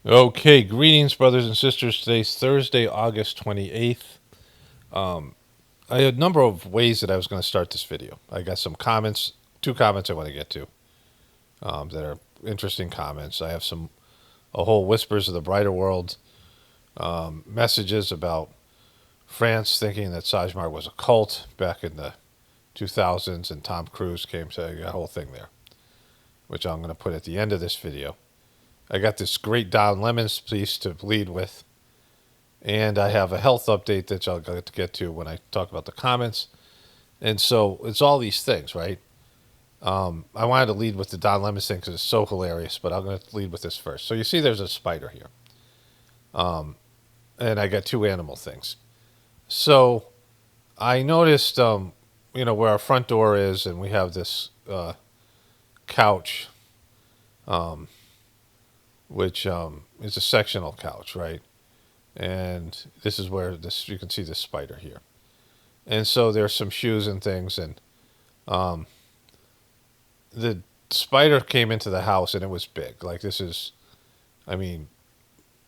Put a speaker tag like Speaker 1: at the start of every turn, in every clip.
Speaker 1: Okay, greetings, brothers and sisters. Today's Thursday, August 28th. I had a number of ways that I was going to start this video. I got some comments, two comments I want to get to that are interesting comments. I have a whole Whispers of the Brighter World messages about France thinking that Sajmar was a cult back in the 2000s, and Tom Cruise came to a whole thing there, which I'm going to put at the end of this video. I got this great Don Lemons piece to lead with. And I have a health update that I'll get to when I talk about the comments. And so it's all these things, right? I wanted to lead with the Don Lemon thing because it's so hilarious, but I'm going to lead with this first. So you see there's a spider here. And I got two animal things. So I noticed, where our front door is, and we have this couch, which is a sectional couch, right? And this is where you can see this spider here. And so there's some shoes and things, and the spider came into the house, and it was big. Like this is, I mean,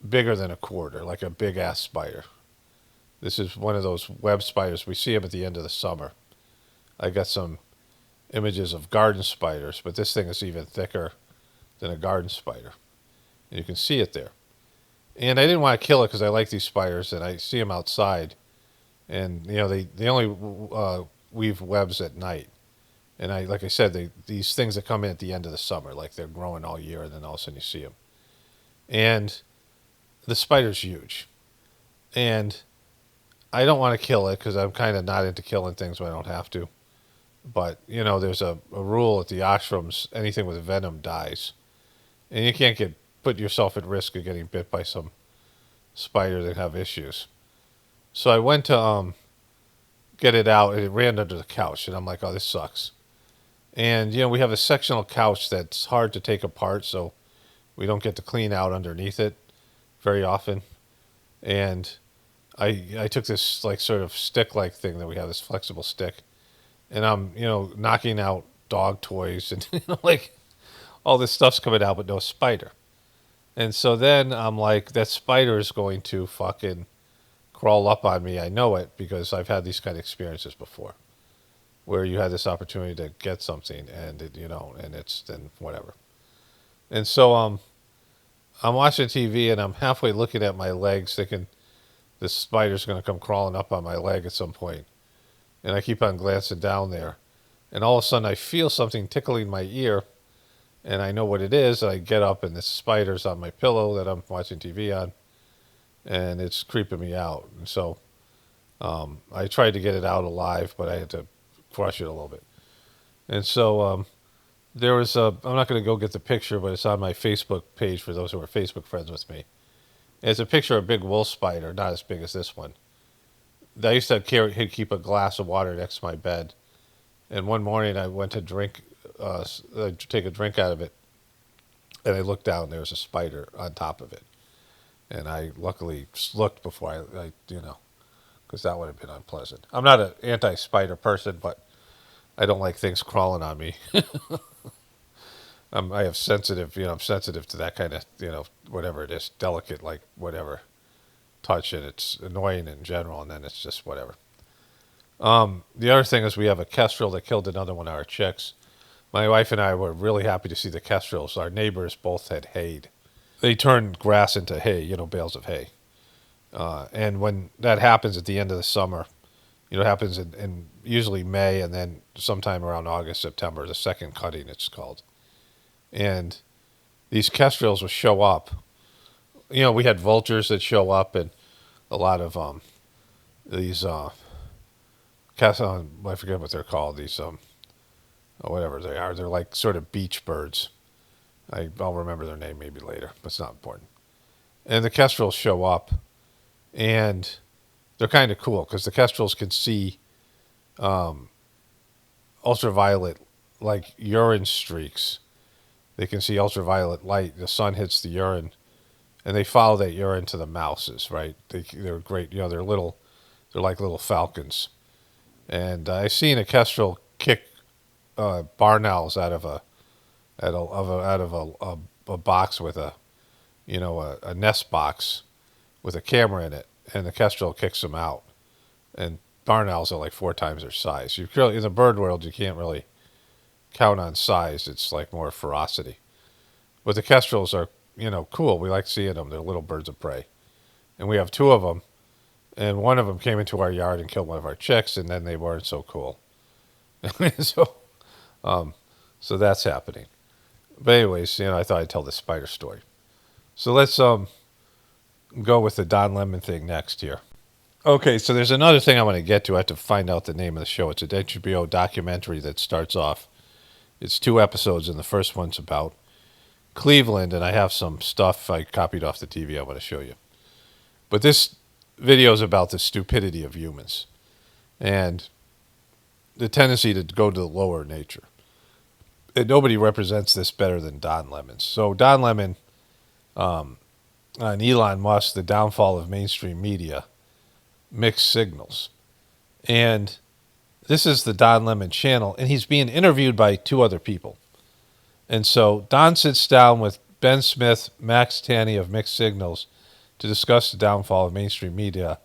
Speaker 1: bigger than a quarter, like a big ass spider. This is one of those web spiders. We see them at the end of the summer. I got some images of garden spiders, but this thing is even thicker than a garden spider. And you can see it there. And I didn't want to kill it because I like these spiders, and I see them outside. And they only weave webs at night. And like I said, these things that come in at the end of the summer, like they're growing all year, and then all of a sudden you see them. And the spider's huge, and I don't want to kill it because I'm kind of not into killing things when I don't have to. But there's a rule at the ashrams: anything with venom dies, and you can't put yourself at risk of getting bit by some spider that have issues. So I went to get it out, and it ran under the couch, and I'm like, oh, this sucks. And we have a sectional couch that's hard to take apart, so we don't get to clean out underneath it very often. And I took this like sort of stick like thing that we have, this flexible stick, and I'm knocking out dog toys and like all this stuff's coming out, but no spider. And so then I'm like, that spider is going to fucking crawl up on me. I know it because I've had these kind of experiences before, where you had this opportunity to get something, and and it's then whatever. And so I'm watching TV, and I'm halfway looking at my legs, thinking this spider's going to come crawling up on my leg at some point. And I keep on glancing down there, and all of a sudden I feel something tickling my ear, and I know what it is. And I get up, and this spider's on my pillow that I'm watching TV on, and it's creeping me out. And so I tried to get it out alive, but I had to crush it a little bit. And so there was I'm not going to go get the picture, but it's on my Facebook page for those who are Facebook friends with me. And it's a picture of a big wolf spider, not as big as this one. I used to keep a glass of water next to my bed, and one morning I went to take a drink out of it, and I looked down. There was a spider on top of it, and I luckily looked before I because that would have been unpleasant. I'm not an anti-spider person, but I don't like things crawling on me. I have sensitive, I'm sensitive to that kind of, whatever it is, delicate, like whatever touch, and it's annoying in general, and then it's just whatever. The other thing is we have a kestrel that killed another one of our chicks. My wife and I were really happy to see the kestrels. Our neighbors both had hayed. They turned grass into hay, bales of hay. And when that happens at the end of the summer, it happens in usually May, and then sometime around August, September, the second cutting it's called. And these kestrels will show up. We had vultures that show up, and a lot of these I forget what they're called. These whatever they are, they're like sort of beach birds. I'll remember their name maybe later, but it's not important. And the kestrels show up, and they're kind of cool because the kestrels can see ultraviolet, like urine streaks. They can see ultraviolet light. The sun hits the urine, and they follow that urine to the mouses, right? They're great. They're little. They're like little falcons. And I seen a kestrel kick barn owls out of a box with a a nest box with a camera in it, and the kestrel kicks them out. And barn owls are like 4 times their size. In the bird world, you can't really count on size. It's like more ferocity. But the kestrels are, cool. We like seeing them. They're little birds of prey. And we have 2 of them. And one of them came into our yard and killed one of our chicks, and then they weren't so cool. so, so that's happening. But anyways, I thought I'd tell the spider story. So let's go with the Don Lemon thing next here. Okay, so there's another thing I want to get to. I have to find out the name of the show. It's a HBO documentary that starts off. It's 2 episodes, and the first one's about Cleveland, and I have some stuff I copied off the TV I want to show you. But this video is about the stupidity of humans and the tendency to go to the lower nature. And nobody represents this better than Don Lemon. So Don Lemon, on Elon Musk, the downfall of mainstream media, mixed signals. And this is the Don Lemon channel, and he's being interviewed by 2 other people. And so Don sits down with Ben Smith, Max Tanney of Mixed Signals to discuss the downfall of mainstream media,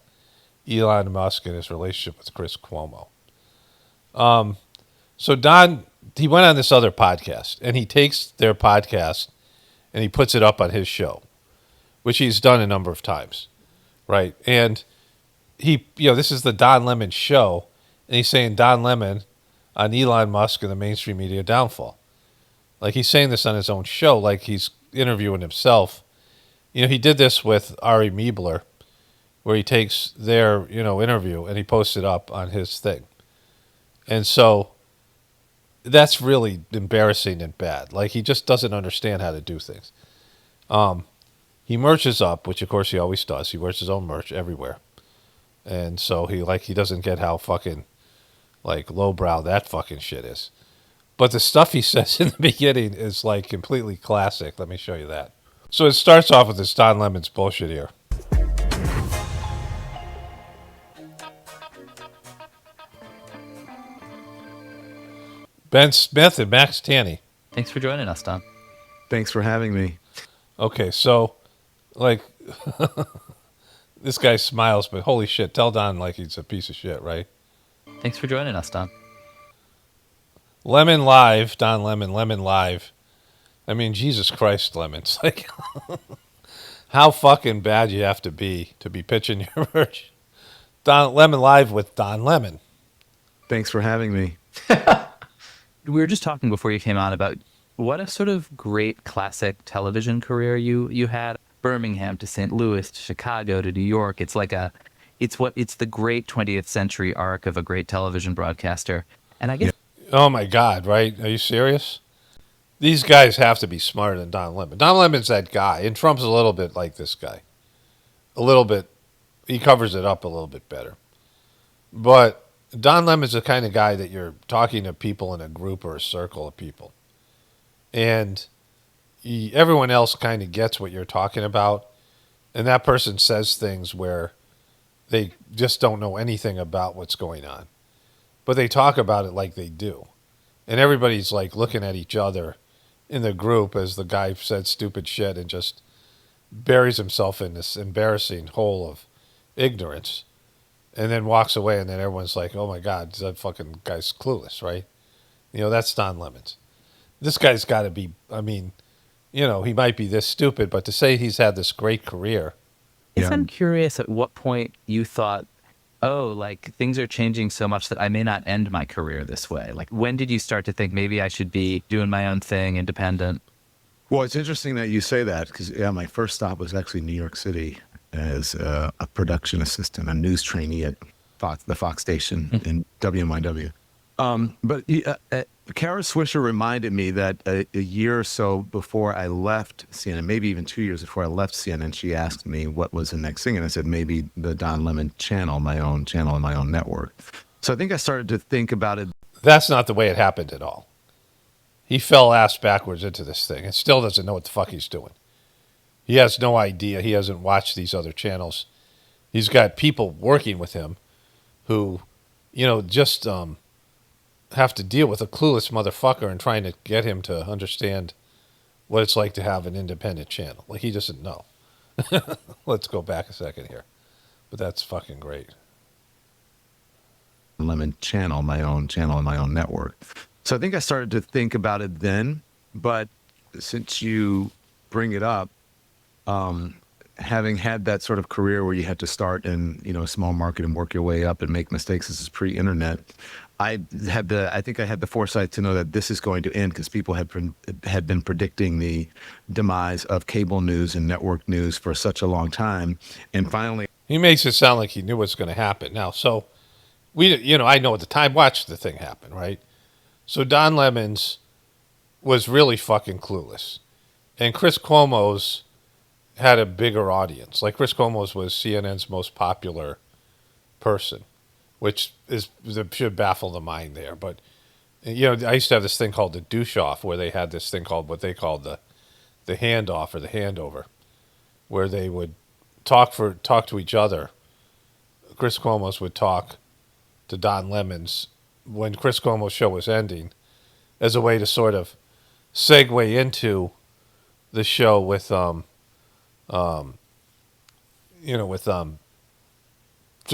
Speaker 1: Elon Musk, and his relationship with Chris Cuomo. So Don, he went on this other podcast, and he takes their podcast and he puts it up on his show, which he's done a number of times, right? And this is the Don Lemon show, and he's saying Don Lemon on Elon Musk and the mainstream media downfall. Like, he's saying this on his own show, like he's interviewing himself. He did this with Ari Meebler, where he takes their, interview and he posts it up on his thing. And so that's really embarrassing and bad. Like, he just doesn't understand how to do things. He merches up, which of course he always does. He wears his own merch everywhere. And so he doesn't get how fucking like lowbrow that fucking shit is. But the stuff he says in the beginning is like completely classic. Let me show you that. So it starts off with this Don Lemon's bullshit here. Ben Smith and Max Tanney.
Speaker 2: Thanks for joining us, Don.
Speaker 3: Thanks for having me.
Speaker 1: Okay, so like this guy smiles, but holy shit, tell Don like he's a piece of shit, right?
Speaker 2: Thanks for joining us, Don.
Speaker 1: Lemon Live, Don Lemon, Lemon Live. I mean, Jesus Christ, Lemon. It's like how fucking bad you have to be pitching your merch. Lemon Live with Don Lemon.
Speaker 3: Thanks for having me.
Speaker 2: We were just talking before you came on about what a sort of great classic television career you had. Birmingham to St. Louis to Chicago to New York. It's like it's the great 20th century arc of a great television broadcaster. And I guess.
Speaker 1: Oh my God, right? Are you serious? These guys have to be smarter than Don Lemon. Don Lemon's that guy, and Trump's a little bit like this guy. A little bit. He covers it up a little bit better. But Don Lemon's the kind of guy that you're talking to people in a group or a circle of people. And everyone else kind of gets what you're talking about. And that person says things where they just don't know anything about what's going on. But they talk about it like they do. And everybody's like looking at each other in the group as the guy said stupid shit and just buries himself in this embarrassing hole of ignorance and then walks away, and then everyone's like, oh my God, that fucking guy's clueless, right? That's Don Lemon's. This guy's got to be, I mean, he might be this stupid, but to say he's had this great career.
Speaker 2: I'm curious at what point you thought, oh, like things are changing so much that I may not end my career this way. Like, when did you start to think maybe I should be doing my own thing, independent?
Speaker 3: Well, it's interesting that you say that because, my first stop was actually New York City as a production assistant, a news trainee at the Fox station in WMIW. But Kara Swisher reminded me that a year or so before I left CNN, maybe even 2 years before I left CNN, she asked me what was the next thing. And I said, maybe the Don Lemon channel, my own channel and my own network. So I think I started to think about it.
Speaker 1: That's not the way it happened at all. He fell ass backwards into this thing and still doesn't know what the fuck he's doing. He has no idea. He hasn't watched these other channels. He's got people working with him who, just have to deal with a clueless motherfucker and trying to get him to understand what it's like to have an independent channel. Like he doesn't know. Let's go back a second here, but that's fucking great.
Speaker 3: Lemon channel, my own channel and my own network. So I think I started to think about it then, but since you bring it up, having had that sort of career where you had to start in, a small market and work your way up and make mistakes, this is pre-internet. I think I had the foresight to know that this is going to end because people had been predicting the demise of cable news and network news for such a long time. And finally,
Speaker 1: He makes it sound like he knew what's going to happen. Now, so I know at the time, watched the thing happen, right? So Don Lemons was really fucking clueless. And Chris Cuomo's had a bigger audience. Like Chris Cuomo's was CNN's most popular person, which should baffle the mind there. But, I used to have this thing called the douche off where they had this thing called what they called the handoff or the handover, where they would talk to each other. Chris Cuomo's would talk to Don Lemons when Chris Cuomo's show was ending as a way to sort of segue into the show with to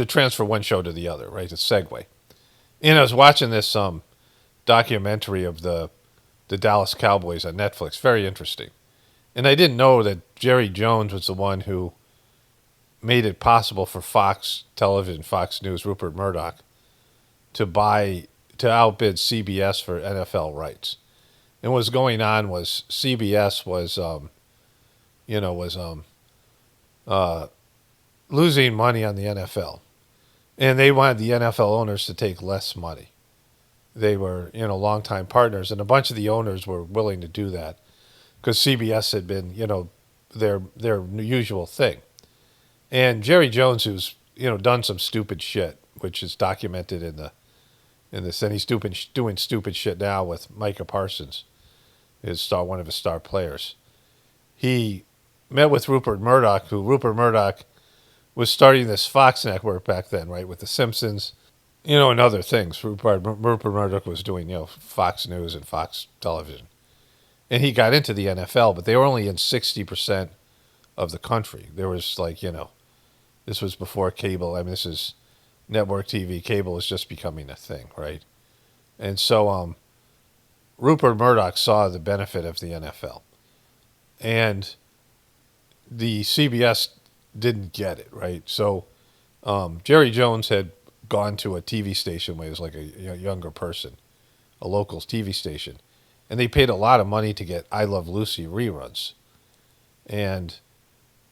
Speaker 1: transfer one show to the other, right? To segue. And I was watching this documentary of the Dallas Cowboys on Netflix. Very interesting. And I didn't know that Jerry Jones was the one who made it possible for Fox Television, Fox News, Rupert Murdoch, to outbid CBS for NFL rights. And what was going on was CBS was losing money on the NFL. And they wanted the NFL owners to take less money. They were, longtime partners, and a bunch of the owners were willing to do that because CBS had been, their usual thing. And Jerry Jones, who's, done some stupid shit, which is documented in this, and he's doing stupid shit now with Micah Parsons, one of his star players. He met with Rupert Murdoch, was starting this Fox network back then, right, with The Simpsons, and other things. Rupert Murdoch was doing, Fox News and Fox Television. And he got into the NFL, but they were only in 60% of the country. There was this was before cable. I mean, this is network TV. Cable was just becoming a thing, right? And so Rupert Murdoch saw the benefit of the NFL. And the CBS didn't get it, right? So Jerry Jones had gone to a TV station when he was like a younger person, a local TV station, and they paid a lot of money to get I Love Lucy reruns. And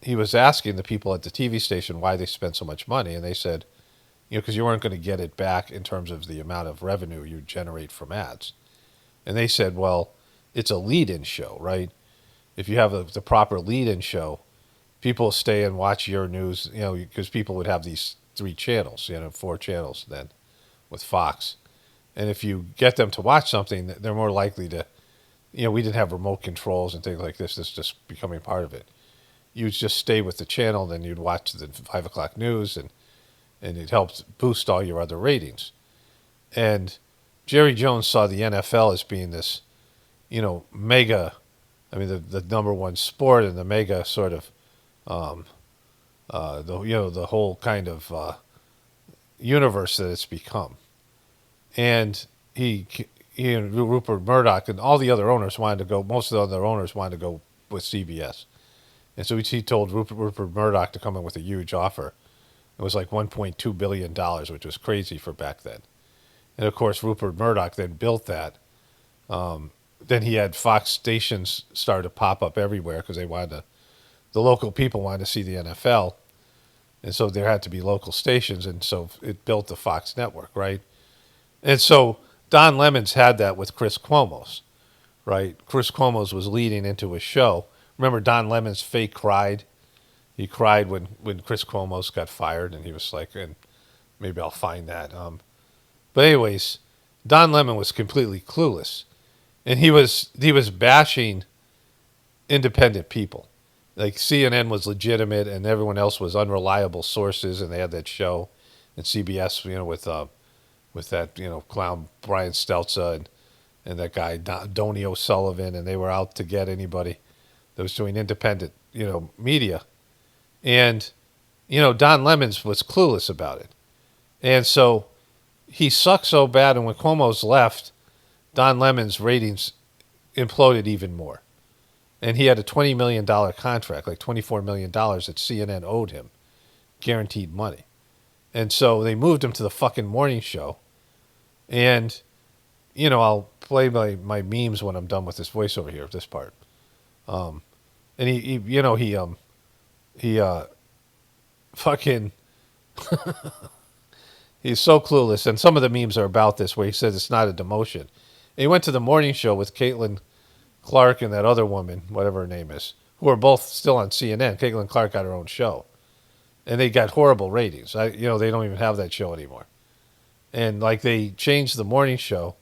Speaker 1: he was asking the people at the TV station why they spent so much money, and they said, because you weren't going to get it back in terms of the amount of revenue you generate from ads. And they said, well, it's a lead-in show, right? If you have the proper lead-in show, people stay and watch your news, because people would have these 3 channels, 4 channels then with Fox. And if you get them to watch something, they're more likely to, we didn't have remote controls and things like this. This is just becoming part of it. You'd just stay with the channel, then you'd watch the 5 o'clock news, and it helps boost all your other ratings. And Jerry Jones saw the NFL as being this, mega, the number one sport and the mega sort of, the whole kind of universe that it's become. And he and Rupert Murdoch and all the other owners wanted to go. Most of the other owners wanted to go with CBS, and so he told Rupert Murdoch to come in with a huge offer. It was like $1.2 billion, which was crazy for back then. And of course, Rupert Murdoch then built that. Then he had Fox stations start to pop up everywhere because the local people wanted to see the NFL. And so there had to be local stations. And so it built the Fox network, right? And so Don Lemons had that with Chris Cuomo's, right? Chris Cuomo's was leading into his show. Remember Don Lemons fake cried? He cried when Chris Cuomo's got fired, and he was like, and maybe I'll find that. But anyways, Don Lemon was completely clueless. And he was bashing independent people. Like CNN was legitimate, and everyone else was unreliable sources, and they had that show, and CBS, with that clown Brian Stelza, and that guy Donnie O'Sullivan, and they were out to get anybody that was doing independent, media. And, Don Lemons was clueless about it. And so he sucked so bad, and when Cuomo's left, Don Lemon's ratings imploded even more. And he had a $20 million contract, like $24 million that CNN owed him, guaranteed money. And so they moved him to the fucking morning show. And, I'll play my memes when I'm done with this voiceover here, this part. And he fucking, he's so clueless. And some of the memes are about this, where he says it's not a demotion. And he went to the morning show with Caitlin Clark and that other woman, whatever her name is, who are both still on CNN. Caitlin Clark got her own show, and they got horrible ratings. They don't even have that show anymore. And like they changed the morning show,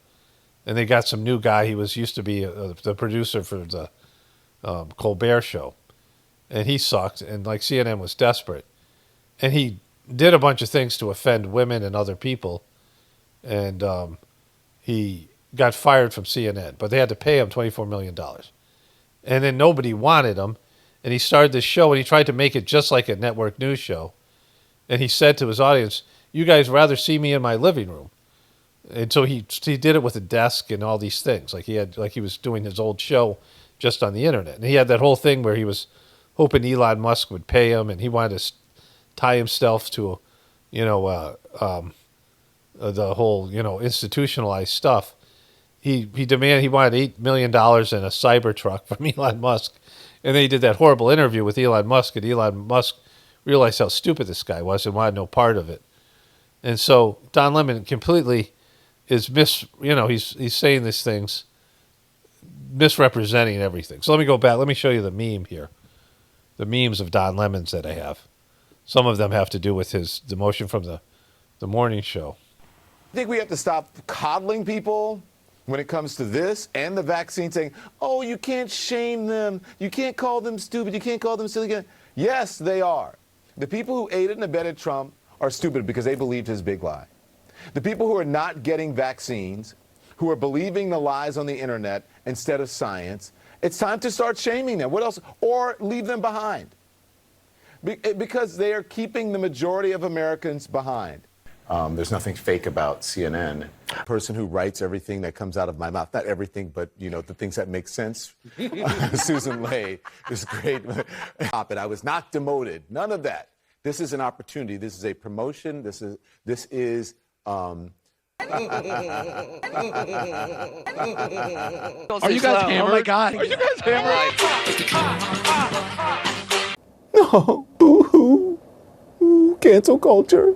Speaker 1: and they got some new guy. He used to be the producer for the Colbert show, and he sucked. And like CNN was desperate, and he did a bunch of things to offend women and other people, and he got fired from CNN, but they had to pay him $24 million. And then nobody wanted him, and he started this show, and he tried to make it just like a network news show. And he said to his audience, "You guys rather see me in my living room." And so he did it with a desk and all these things. Like he was doing his old show just on the internet. And he had that whole thing where he was hoping Elon Musk would pay him, and he wanted to tie himself to, the whole, institutionalized stuff. He wanted $8 million in a Cybertruck from Elon Musk. And then he did that horrible interview with Elon Musk, and Elon Musk realized how stupid this guy was and wanted no part of it. And so Don Lemon completely is he's saying these things, misrepresenting everything. So let me go back. Let me show you the meme here. The memes of Don Lemons that I have. Some of them have to do with his demotion from the morning show.
Speaker 4: I think we have to stop coddling people when it comes to this and the vaccine, saying, oh, you can't shame them. You can't call them stupid. You can't call them silly. Yes, they are. The people who aided and abetted Trump are stupid because they believed his big lie. The people who are not getting vaccines, who are believing the lies on the internet instead of science, it's time to start shaming them. What else? Or leave them behind. Because they are keeping the majority of Americans behind. There's nothing fake about CNN. The person who writes everything that comes out of my mouth, not everything, but the things that make sense. Susan Lay is great. I was not demoted. None of that. This is an opportunity. This is a promotion. This is. Are
Speaker 3: you guys hammered? Oh my God.
Speaker 4: Are you guys hammered?
Speaker 5: No. Boo-hoo. Ooh, cancel culture.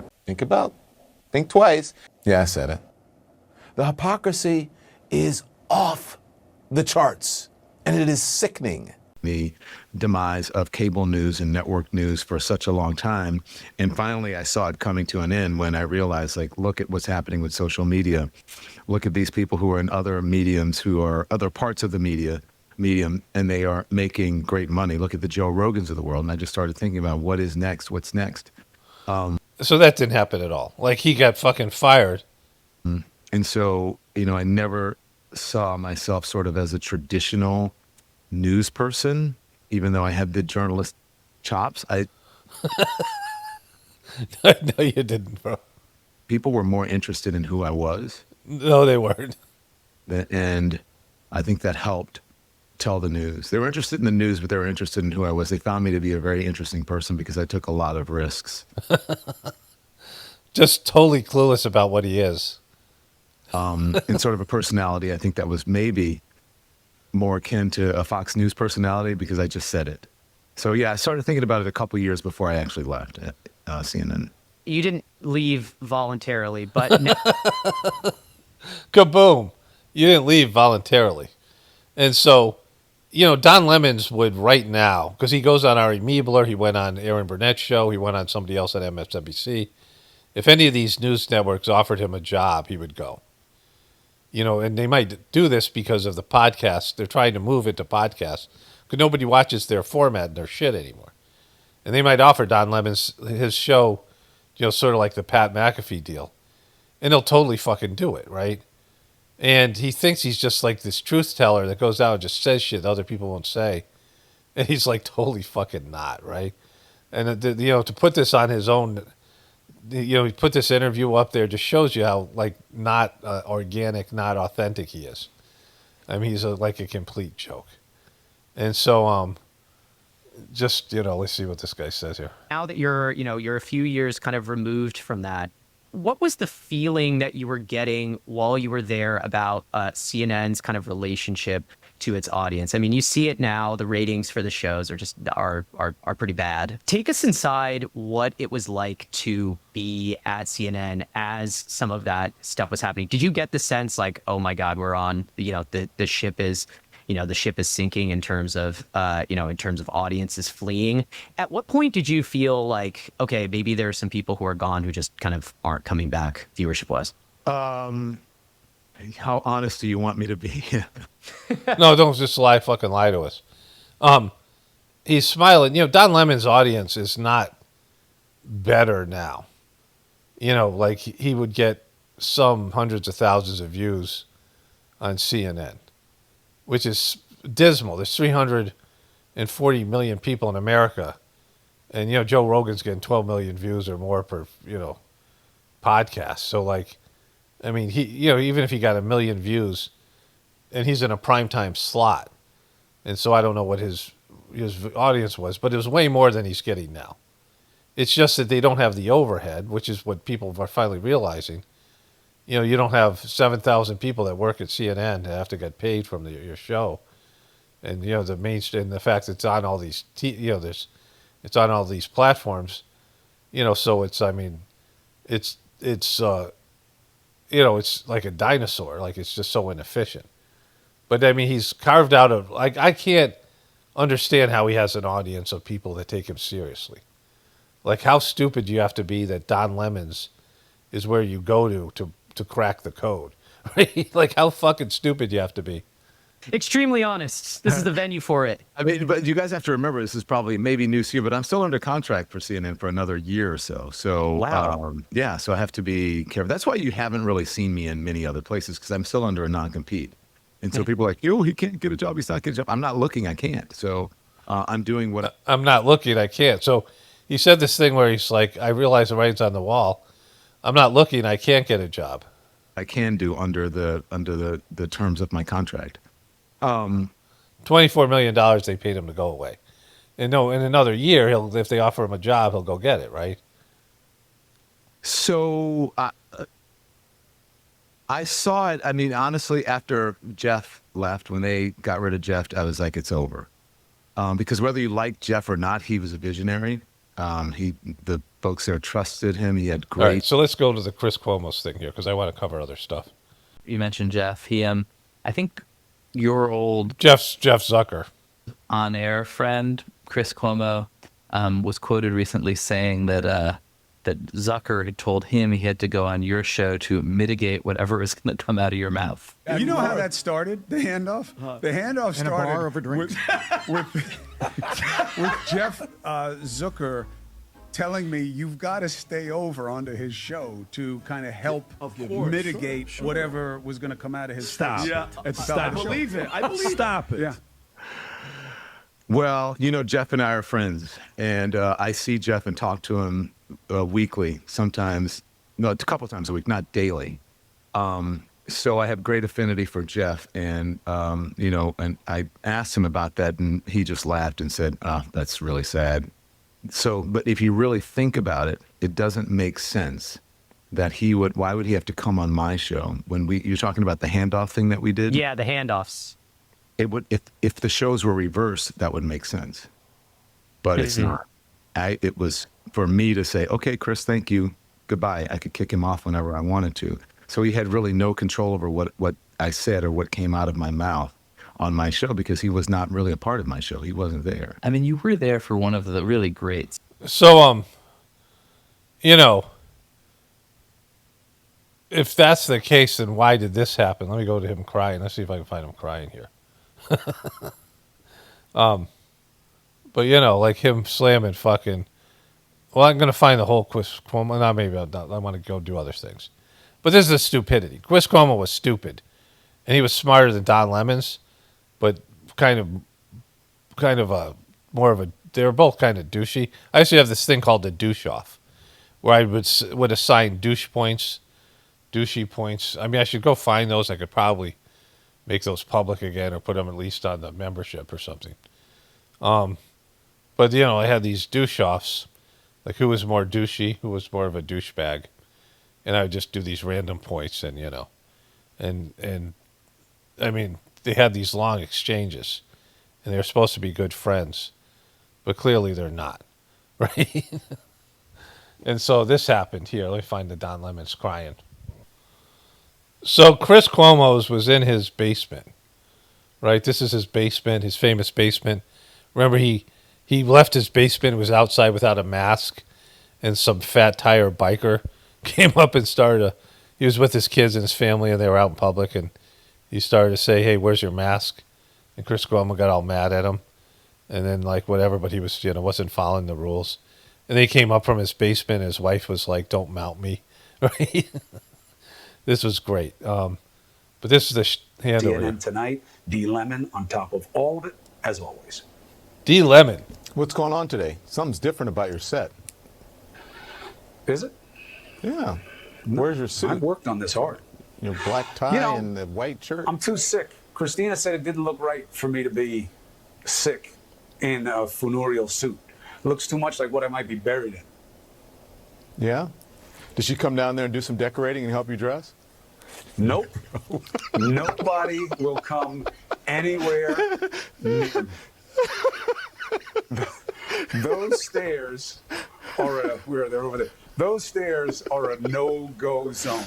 Speaker 4: Think twice. Yeah, I said it. The hypocrisy is off the charts, and it is sickening.
Speaker 3: The demise of cable news and network news for such a long time. And finally, I saw it coming to an end when I realized, look at what's happening with social media. Look at these people who are in other mediums, who are other parts of the medium, and they are making great money. Look at the Joe Rogans of the world. And I just started thinking about what is next? What's next?
Speaker 1: So that didn't happen at all. Like, he got fucking fired.
Speaker 3: And so, I never saw myself sort of as a traditional news person, even though I had the journalist chops.
Speaker 1: No, you didn't, bro.
Speaker 3: People were more interested in who I was.
Speaker 1: No, they weren't.
Speaker 3: And I think that helped tell the news. They were interested in the news, but they were interested in who I was. They found me to be a very interesting person because I took a lot of risks.
Speaker 1: Just totally clueless about what he is.
Speaker 3: And sort of a personality, I think that was maybe more akin to a Fox News personality because I just said it. So yeah, I started thinking about it a couple years before I actually left CNN.
Speaker 6: You didn't leave voluntarily, but
Speaker 1: Kaboom. You didn't leave voluntarily. And so, Don Lemons would right now, because he goes on Ari Meebler, he went on Aaron Burnett's show, he went on somebody else at MSNBC. If any of these news networks offered him a job, he would go. And they might do this because of the podcast. They're trying to move it to podcasts because nobody watches their format and their shit anymore. And they might offer Don Lemons his show, sort of like the Pat McAfee deal. And he'll totally fucking do it, right? And he thinks he's just like this truth teller that goes out and just says shit that other people won't say. And he's like totally fucking not, right? And, to put this on his own, he put this interview up there just shows you how, like, not organic, not authentic he is. I mean, he's like a complete joke. And so, just, let's see what this guy says here.
Speaker 6: Now that you're a few years kind of removed from that, what was the feeling that you were getting while you were there about CNN's kind of relationship to its audience? I mean, you see it now. The ratings for the shows are pretty bad. Take us inside what it was like to be at CNN as some of that stuff was happening. Did you get the sense like, oh my God, we're on, the ship is, the ship is sinking in terms of, in terms of audiences fleeing? At what point did you feel like, okay, maybe there are some people who are gone who just kind of aren't coming back, viewership was?
Speaker 3: How honest do you want me to be?
Speaker 1: No, don't just fucking lie to us. He's smiling. Don Lemon's audience is not better now. Like he would get some hundreds of thousands of views on CNN, which is dismal. There's 340 million people in America. And, Joe Rogan's getting 12 million views or more per, podcast. So, like, I mean, he, even if he got 1 million views and he's in a primetime slot, and so I don't know what his audience was, but it was way more than he's getting now. It's just that they don't have the overhead, which is what people are finally realizing. You don't have 7,000 people that work at CNN that have to get paid from your show, and the mainstream, the fact that it's on all these, it's on all these platforms, So it's, I mean, it's it's like a dinosaur, like it's just so inefficient. But I mean, he's carved out of like I can't understand how he has an audience of people that take him seriously. Like, how stupid do you have to be that Don Lemon's is where you go to crack the code? Right? Like, how fucking stupid you have to be.
Speaker 6: Extremely honest. This is the venue for it.
Speaker 3: I mean, but you guys have to remember, this is probably maybe news here, but I'm still under contract for CNN for another year or so. So,
Speaker 6: wow.
Speaker 3: Yeah, so I have to be careful. That's why you haven't really seen me in many other places, because I'm still under a non-compete. And so people are like, he can't get a job. He's not getting a job. I'm not looking. I can't. So I'm doing what
Speaker 1: I'm not looking. I can't. So he said this thing where he's like, I realize the writing's on the wall. I'm not looking. I can't get a job.
Speaker 3: I can do under the terms of my contract.
Speaker 1: $24 million they paid him to go away. And no, in another year, if they offer him a job, he'll go get it, right?
Speaker 3: So I saw it. I mean, honestly, after Jeff left, when they got rid of Jeff, I was like, it's over. Because whether you like Jeff or not, he was a visionary. The folks there trusted him. He had great.
Speaker 1: All right, so let's go to the Chris Cuomo's thing here, because I want to cover other stuff.
Speaker 2: You mentioned Jeff. He, I think your old
Speaker 1: Jeff Zucker
Speaker 2: on-air friend Chris Cuomo was quoted recently saying that that Zucker had told him he had to go on your show to mitigate whatever was going to come out of your mouth.
Speaker 7: You know how that started? The handoff. The handoff started
Speaker 8: in a bar over drinks
Speaker 7: with Jeff Zucker telling me you've got to stay over onto his show to kind of help mitigate whatever was going to come out of his face.
Speaker 8: Yeah.
Speaker 7: Stop.
Speaker 8: I believe it. Stop it.
Speaker 7: Yeah.
Speaker 3: Well, Jeff and I are friends, and I see Jeff and talk to him weekly, sometimes, no, a couple times a week, not daily. So I have great affinity for Jeff, and and I asked him about that, and he just laughed and said, that's really sad. So, but if you really think about it, it doesn't make sense that why would he have to come on my show when you're talking about the handoff thing that we did?
Speaker 6: Yeah, the handoffs.
Speaker 3: It would, if the shows were reversed, that would make sense, but it's not. It was for me to say, okay, Chris, thank you, goodbye. I could kick him off whenever I wanted to. So he had really no control over what I said or what came out of my mouth on my show, because he was not really a part of my show. He wasn't there.
Speaker 2: I mean, you were there for one of the really greats.
Speaker 1: So, if that's the case, then why did this happen? Let me go to him crying. Let's see if I can find him crying here. But like him slamming fucking. Well, I'm gonna find the whole Chris Cuomo. Not maybe I want to go do other things, but this is a stupidity. Chris Cuomo was stupid and he was smarter than Don Lemon's, but kind of a more of a. They were both kind of douchey. I used to have this thing called the douche off, where I would assign douchey points. I mean, I should go find those. I could probably make those public again, or put them at least on the membership or something. But I had these douche offs, like who was more douchey, who was more of a douchebag, and I would just do these random points, and and I mean, they had these long exchanges, and they're supposed to be good friends, but clearly they're not, right? And so this happened here. Let me find the Don Lemon's crying. So Chris Cuomo's was in his basement, right? This is his basement, his famous basement. Remember, he left his basement, was outside without a mask, and some fat tire biker came up and he was with his kids and his family, and they were out in public, and he started to say, "Hey, where's your mask?" And Chris Cuomo got all mad at him, and then like whatever, but he was wasn't following the rules. And they came up from his basement, and his wife was like, "Don't mount me," right? This was great. But this is the hand over here.
Speaker 9: CNN tonight, D. Lemon on top of all of it, as always.
Speaker 1: D. Lemon.
Speaker 4: What's going on today? Something's different about your set.
Speaker 9: Is it?
Speaker 4: Yeah. Where's your suit?
Speaker 9: I've worked on this hard.
Speaker 4: Your black tie and the white shirt?
Speaker 9: I'm too sick. Christina said it didn't look right for me to be sick in a funereal suit. It looks too much like what I might be buried in.
Speaker 4: Yeah? Did she come down there and do some decorating and help you dress?
Speaker 9: Nope. Nobody will come anywhere near me. Those stairs are they're over there. Those stairs are a no-go zone.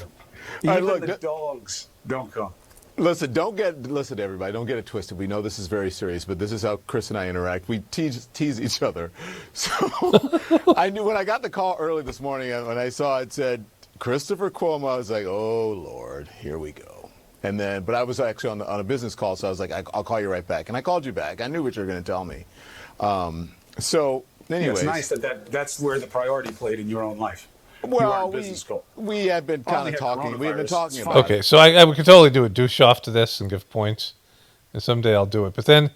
Speaker 9: Even
Speaker 4: look,
Speaker 9: the dogs don't come.
Speaker 4: Listen, everybody, don't get it twisted. We know this is very serious, but this is how Chris and I interact. We tease each other. So I knew when I got the call early this morning, when I saw it said Christopher Cuomo, I was like, oh, Lord, here we go. And then, but I was actually on a business call, so I was like, I'll call you right back. And I called you back. I knew what you were going to tell me. So anyways.
Speaker 9: Yeah, it's nice that's where the priority played in your own life.
Speaker 4: Well, we have been kind of talking. We have been talking about
Speaker 1: Okay, so I could totally do a douche off to this and give points, and someday I'll do it. But then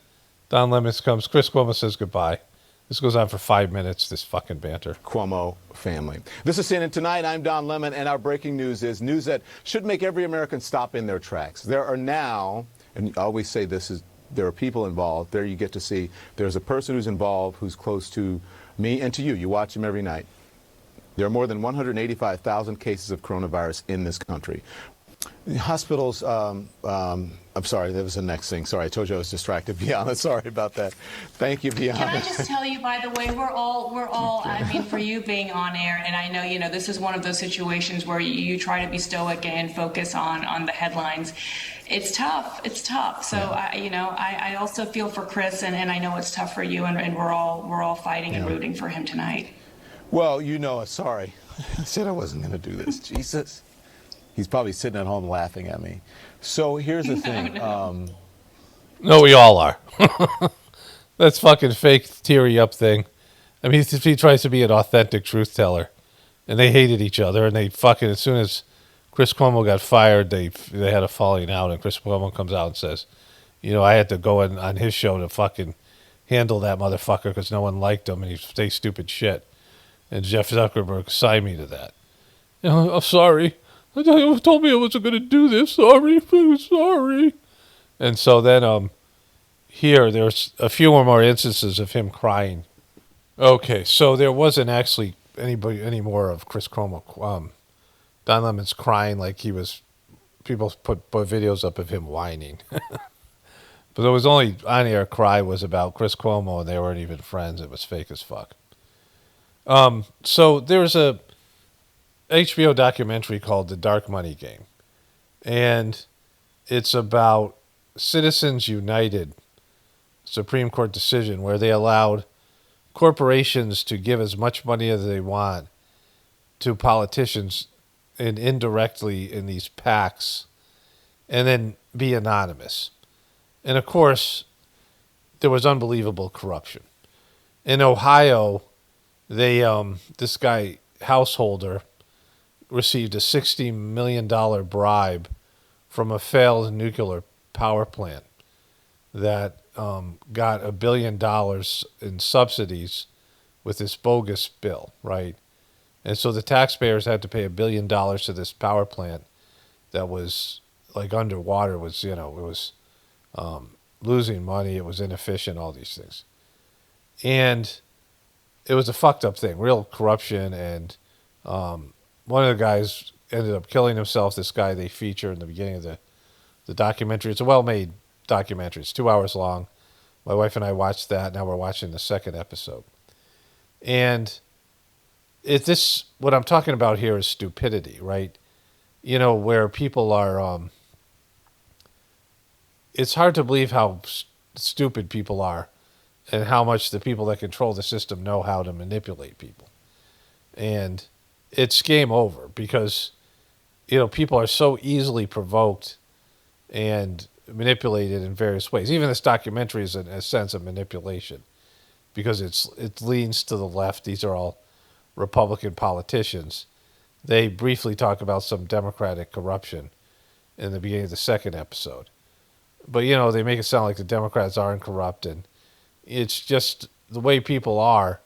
Speaker 1: Don Lemon comes. Chris Cuomo says goodbye. This goes on for 5 minutes, this fucking banter.
Speaker 4: Cuomo family. This is CNN Tonight. I'm Don Lemon, and our breaking news is news that should make every American stop in their tracks. There are now, and I always say this, there are people involved. There you get to see there's a person who's involved who's close to me and to you. You watch him every night. There are more than 185,000 cases of coronavirus in this country. Hospitals, I'm sorry, that was the next thing. Sorry, I told you I was distracted. Bianca, sorry about that. Thank you, Bianca.
Speaker 10: Can I just tell you, by the way, we're all, I mean, for you being on air, and I know, this is one of those situations where you try to be stoic and focus on the headlines. It's tough. So, I also feel for Chris, and I know it's tough for you, and we're all fighting and rooting for him tonight.
Speaker 4: Well, sorry. I said I wasn't going to do this. Jesus. He's probably sitting at home laughing at me. So here's the thing.
Speaker 1: No, we all are. That's fucking fake teary up thing. I mean, he tries to be an authentic truth teller, and they hated each other, and they fucking, as soon as Chris Cuomo got fired, they had a falling out, and Chris Cuomo comes out and says, I had to go on his show to fucking handle that motherfucker because no one liked him, and he say stupid shit. And Jeff Zuckerberg signed me to that. I'm sorry. You told me I wasn't going to do this. Sorry. And so then here, there's a few more instances of him crying. Okay, so there wasn't actually any more of Chris Cuomo. Don Lemon's crying like people put videos up of him whining. But there was only on-air cry was about Chris Cuomo, and they weren't even friends. It was fake as fuck. So there's a HBO documentary called The Dark Money Game, and it's about Citizens United Supreme Court decision where they allowed corporations to give as much money as they want to politicians and indirectly in these PACs and then be anonymous. And of course, there was unbelievable corruption. In Ohio, this guy, Householder, received a $60 million bribe from a failed nuclear power plant that got $1 billion in subsidies with this bogus bill, right? And so the taxpayers had to pay $1 billion to this power plant that was like underwater. Was it was losing money. It was inefficient. All these things, and it was a fucked up thing. Real corruption, and one of the guys ended up killing himself. This guy they feature in the beginning of the documentary. It's a well-made documentary. It's 2 hours long. My wife and I watched that. Now we're watching the second episode. And what I'm talking about here is stupidity, right? Where people are, it's hard to believe how stupid people are and how much the people that control the system know how to manipulate people. And it's game over because, people are so easily provoked and manipulated in various ways. Even this documentary is a sense of manipulation because it leans to the left. These are all Republican politicians. They briefly talk about some Democratic corruption in the beginning of the second episode. But, they make it sound like the Democrats aren't corrupt, and it's just the way people are.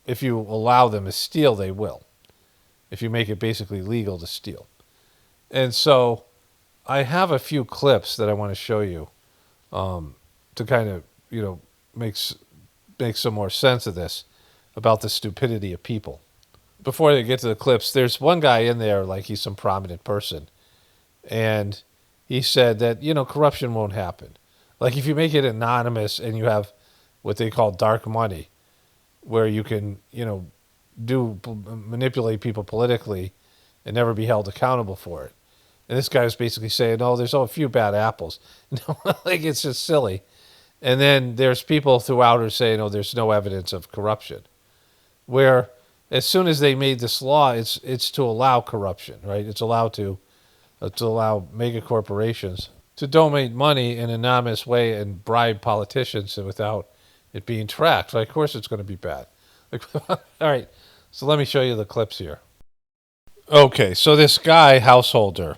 Speaker 1: If you allow them to steal, they will. If you make it basically legal to steal. And so I have a few clips that I want to show you to kind of, make some more sense of this, about the stupidity of people. Before I get to the clips, there's one guy in there, like he's some prominent person. And he said that, corruption won't happen. Like if you make it anonymous and you have what they call dark money, where you can, manipulate people politically and never be held accountable for it. And this guy was basically saying, "Oh, there's a few bad apples." Like it's just silly. And then there's people throughout who are saying, "Oh, there's no evidence of corruption." Where as soon as they made this law, it's to allow corruption, right? It's allowed to allow mega corporations to donate money in an anonymous way and bribe politicians without it being tracked. Like, of course, it's going to be bad. All right, so let me show you the clips here. Okay, so this guy, Householder,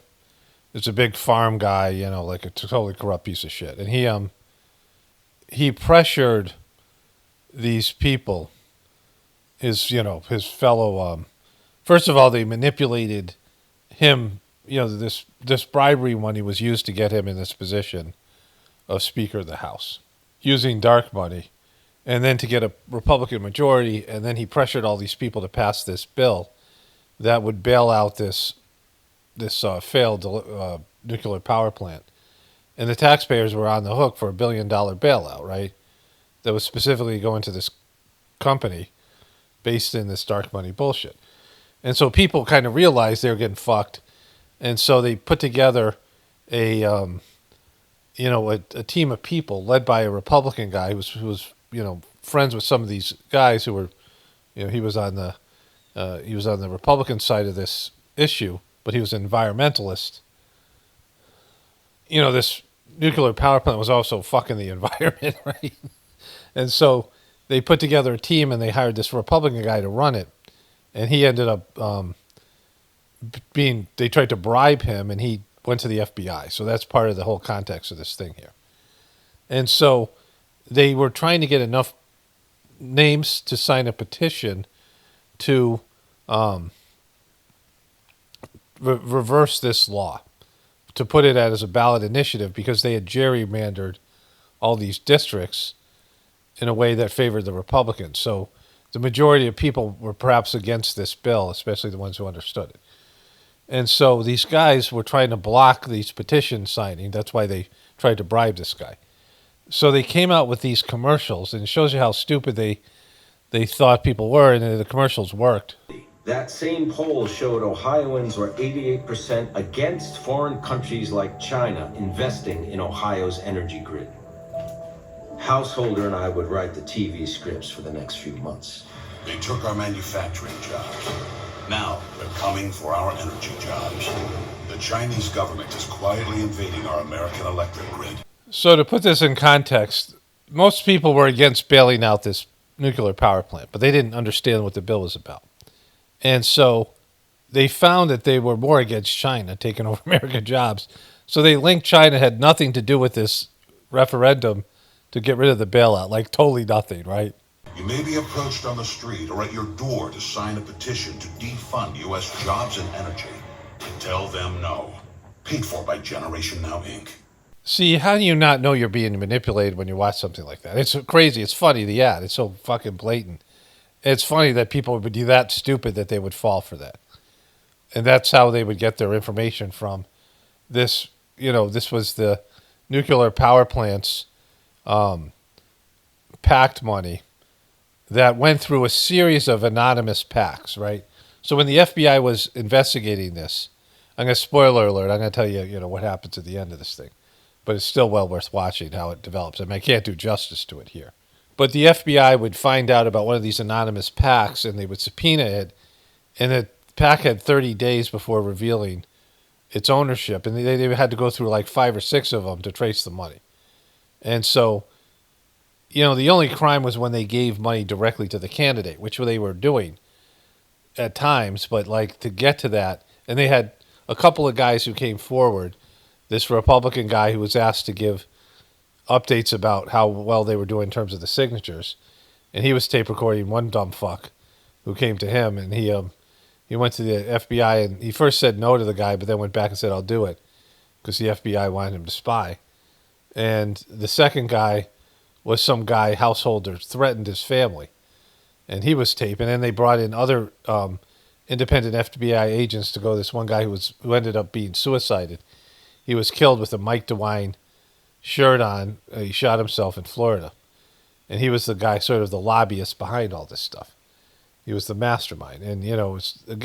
Speaker 1: is a big farm guy, like a totally corrupt piece of shit. And he pressured these people, his fellow, first of all, they manipulated him, this bribery money was used to get him in this position of Speaker of the House, using dark money, and then to get a Republican majority, and then he pressured all these people to pass this bill that would bail out this failed nuclear power plant. And the taxpayers were on the hook for $1 billion bailout, right? That was specifically going to this company based in this dark money bullshit. And so people kind of realized they were getting fucked. And so they put together a team of people led by a Republican guy who was friends with some of these guys who were, he was on the Republican side of this issue, but he was an environmentalist. This nuclear power plant was also fucking the environment, right? And so they put together a team and they hired this Republican guy to run it. And he ended up they tried to bribe him and he went to the FBI. So that's part of the whole context of this thing here. And so they were trying to get enough names to sign a petition to reverse this law, to put it as a ballot initiative, because they had gerrymandered all these districts in a way that favored the Republicans. So the majority of people were perhaps against this bill, especially the ones who understood it. And so these guys were trying to block these petition signing. That's why they tried to bribe this guy. So they came out with these commercials, and it shows you how stupid they thought people were, and the commercials worked.
Speaker 11: That same poll showed Ohioans were 88% against foreign countries like China investing in Ohio's energy grid. Householder and I would write the TV scripts for the next few months.
Speaker 12: They took our manufacturing jobs. Now they're coming for our energy jobs. The Chinese government is quietly invading our American electric grid.
Speaker 1: So to put this in context, most people were against bailing out this nuclear power plant, but they didn't understand what the bill was about. And so they found that they were more against China taking over American jobs. So they linked China had nothing to do with this referendum to get rid of the bailout, like totally nothing, right?
Speaker 12: You may be approached on the street or at your door to sign a petition to defund U.S. jobs and energy. Tell them no. Paid for by Generation Now, Inc.
Speaker 1: See, how do you not know you're being manipulated when you watch something like that? It's crazy. It's funny, the ad. It's so fucking blatant. It's funny that people would be that stupid that they would fall for that. And that's how they would get their information from this. This was the nuclear power plants PAC money that went through a series of anonymous PACs, right? So when the FBI was investigating this, I'm going to spoiler alert. I'm going to tell you, what happens at the end of this thing. But it's still well worth watching how it develops. I mean, I can't do justice to it here. But the FBI would find out about one of these anonymous PACs, and they would subpoena it, and the PAC had 30 days before revealing its ownership, and they had to go through like 5 or 6 of them to trace the money. And so, the only crime was when they gave money directly to the candidate, which they were doing at times, but like to get to that, and they had a couple of guys who came forward. This Republican guy who was asked to give updates about how well they were doing in terms of the signatures, and he was tape recording one dumb fuck who came to him, and he went to the FBI, and he first said no to the guy, but then went back and said, I'll do it, because the FBI wanted him to spy. And the second guy was some guy, householder, threatened his family, and he was taping, and they brought in other independent FBI agents to go. This one guy who ended up being suicided. He was killed with a Mike DeWine shirt on. He shot himself in Florida. And he was the guy, sort of the lobbyist behind all this stuff. He was the mastermind. And,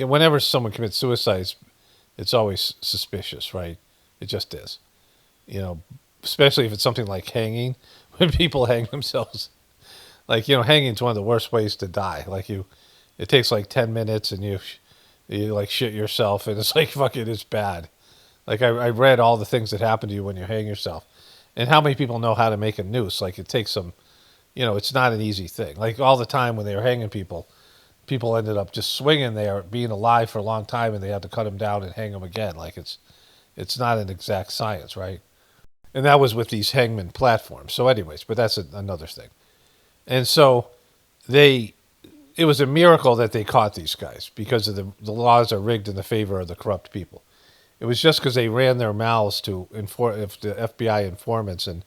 Speaker 1: whenever someone commits suicide, it's always suspicious, right? It just is. Especially if it's something like hanging. When people hang themselves. Like, hanging is one of the worst ways to die. Like, it takes like 10 minutes and you like shit yourself, and it's like, fucking, it's bad. Like, I read all the things that happen to you when you hang yourself. And how many people know how to make a noose? Like, it takes some, it's not an easy thing. Like, all the time when they were hanging people ended up just swinging there, being alive for a long time, and they had to cut them down and hang them again. Like, it's not an exact science, right? And that was with these hangman platforms. So anyways, but that's another thing. And so it was a miracle that they caught these guys, because of the laws are rigged in the favor of the corrupt people. It was just because they ran their mouths to the FBI informants and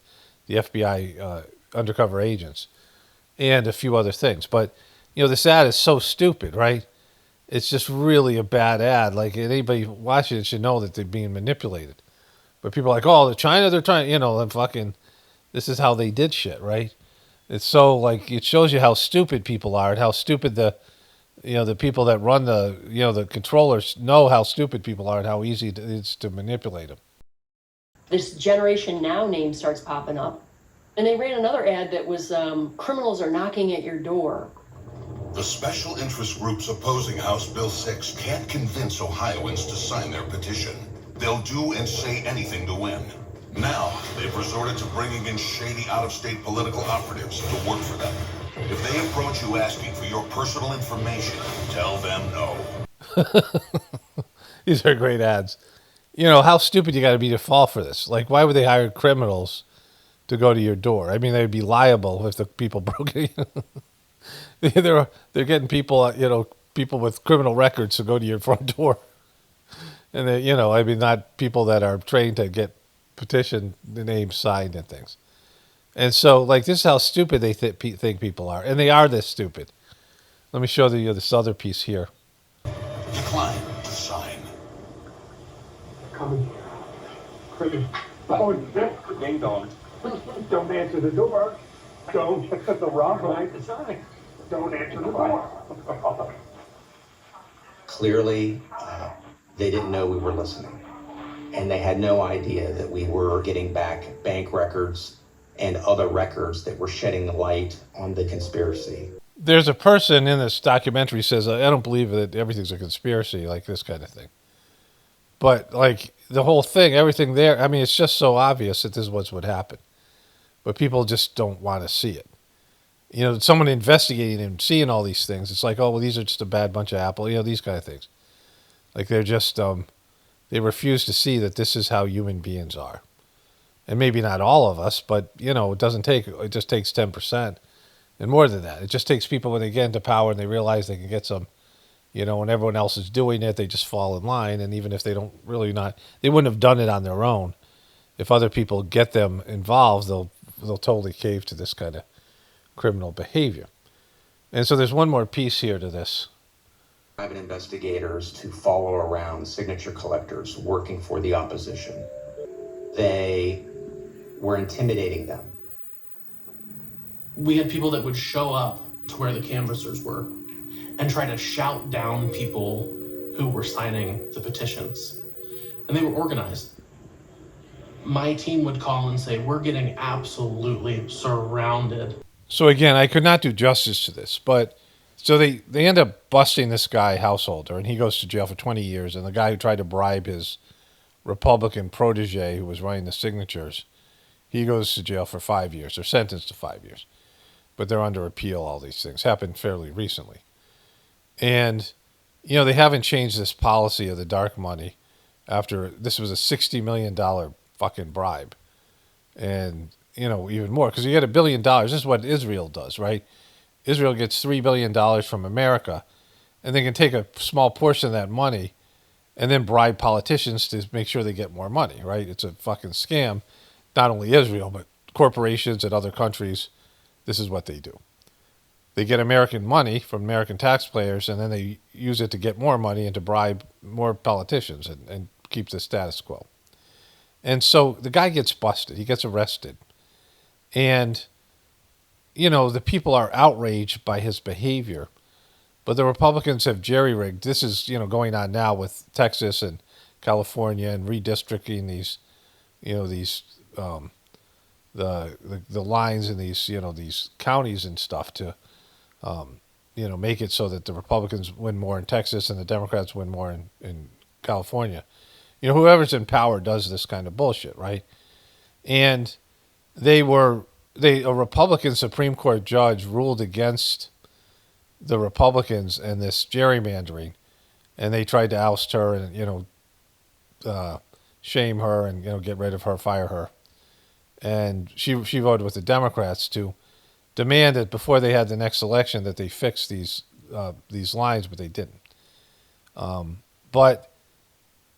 Speaker 1: the FBI undercover agents and a few other things. But, this ad is so stupid, right? It's just really a bad ad. Like, anybody watching it should know that they're being manipulated. But people are like, oh, China, they're trying, and fucking, this is how they did shit, right? It's so, like, it shows you how stupid people are and how stupid the people that run the controllers know how stupid people are and how easy it is to manipulate them.
Speaker 13: This Generation Now name starts popping up. And they ran another ad that was, criminals are knocking at your door.
Speaker 12: The special interest groups opposing House Bill 6 can't convince Ohioans to sign their petition. They'll do and say anything to win. Now, they've resorted to bringing in shady out-of-state political operatives to work for them. If they approach you asking for your personal information, tell them no.
Speaker 1: These are great ads. How stupid you got to be to fall for this. Like, why would they hire criminals to go to your door? I mean, they'd be liable if the people broke it. They're getting people, people with criminal records to go to your front door. And they, not people that are trained to get petition names signed and things. And so, like, this is how stupid they think people are. And they are this stupid. Let me show you this other piece here.
Speaker 12: Decline to sign.
Speaker 14: Coming. Oh, ding dong. Don't answer the door. Don't. The wrong line to sign. Don't answer the door.
Speaker 15: Clearly, they didn't know we were listening. And they had no idea that we were getting back bank records and other records that were shedding light on the conspiracy.
Speaker 1: There's a person in this documentary who says, I don't believe that everything's a conspiracy, like this kind of thing. But, like, the whole thing, everything there, I mean, it's just so obvious that this is what would happen. But people just don't want to see it. Someone investigating and seeing all these things, it's like, oh, well, these are just a bad bunch of apple, these kind of things. Like they're just they refuse to see that this is how human beings are. And maybe not all of us, but it just takes 10%. And more than that, it just takes people when they get into power and they realize they can get some, when everyone else is doing it, they just fall in line. And even if they don't they wouldn't have done it on their own. If other people get them involved, they'll totally cave to this kind of criminal behavior. And so there's one more piece here to this.
Speaker 15: Private investigators to follow around signature collectors working for the opposition. They were intimidating them.
Speaker 16: We had people that would show up to where the canvassers were and try to shout down people who were signing the petitions. And they were organized. My team would call and say, we're getting absolutely surrounded.
Speaker 1: So again, I could not do justice to this, but so they end up busting this guy, Householder, and he goes to jail for 20 years. And the guy who tried to bribe his Republican protege who was writing the signatures, he goes to jail for 5 years. They're sentenced to 5 years. But they're under appeal, all these things. Happened fairly recently. And, they haven't changed this policy of the dark money after this was a $60 million fucking bribe. And, even more, because you get $1 billion. This is what Israel does, right? Israel gets $3 billion from America, and they can take a small portion of that money and then bribe politicians to make sure they get more money, right? It's a fucking scam. Not only Israel, but corporations and other countries, this is what they do. They get American money from American taxpayers, and then they use it to get more money and to bribe more politicians and keep the status quo. And so the guy gets busted. He gets arrested. And, the people are outraged by his behavior. But the Republicans have jerry-rigged. This is, going on now with Texas and California and redistricting these, the lines in these, these counties and stuff to, make it so that the Republicans win more in Texas and the Democrats win more in California. Whoever's in power does this kind of bullshit, right? And a Republican Supreme Court judge ruled against the Republicans and this gerrymandering, and they tried to oust her and, shame her and, get rid of her, fire her. And she voted with the Democrats to demand that before they had the next election that they fix these lines, but they didn't. But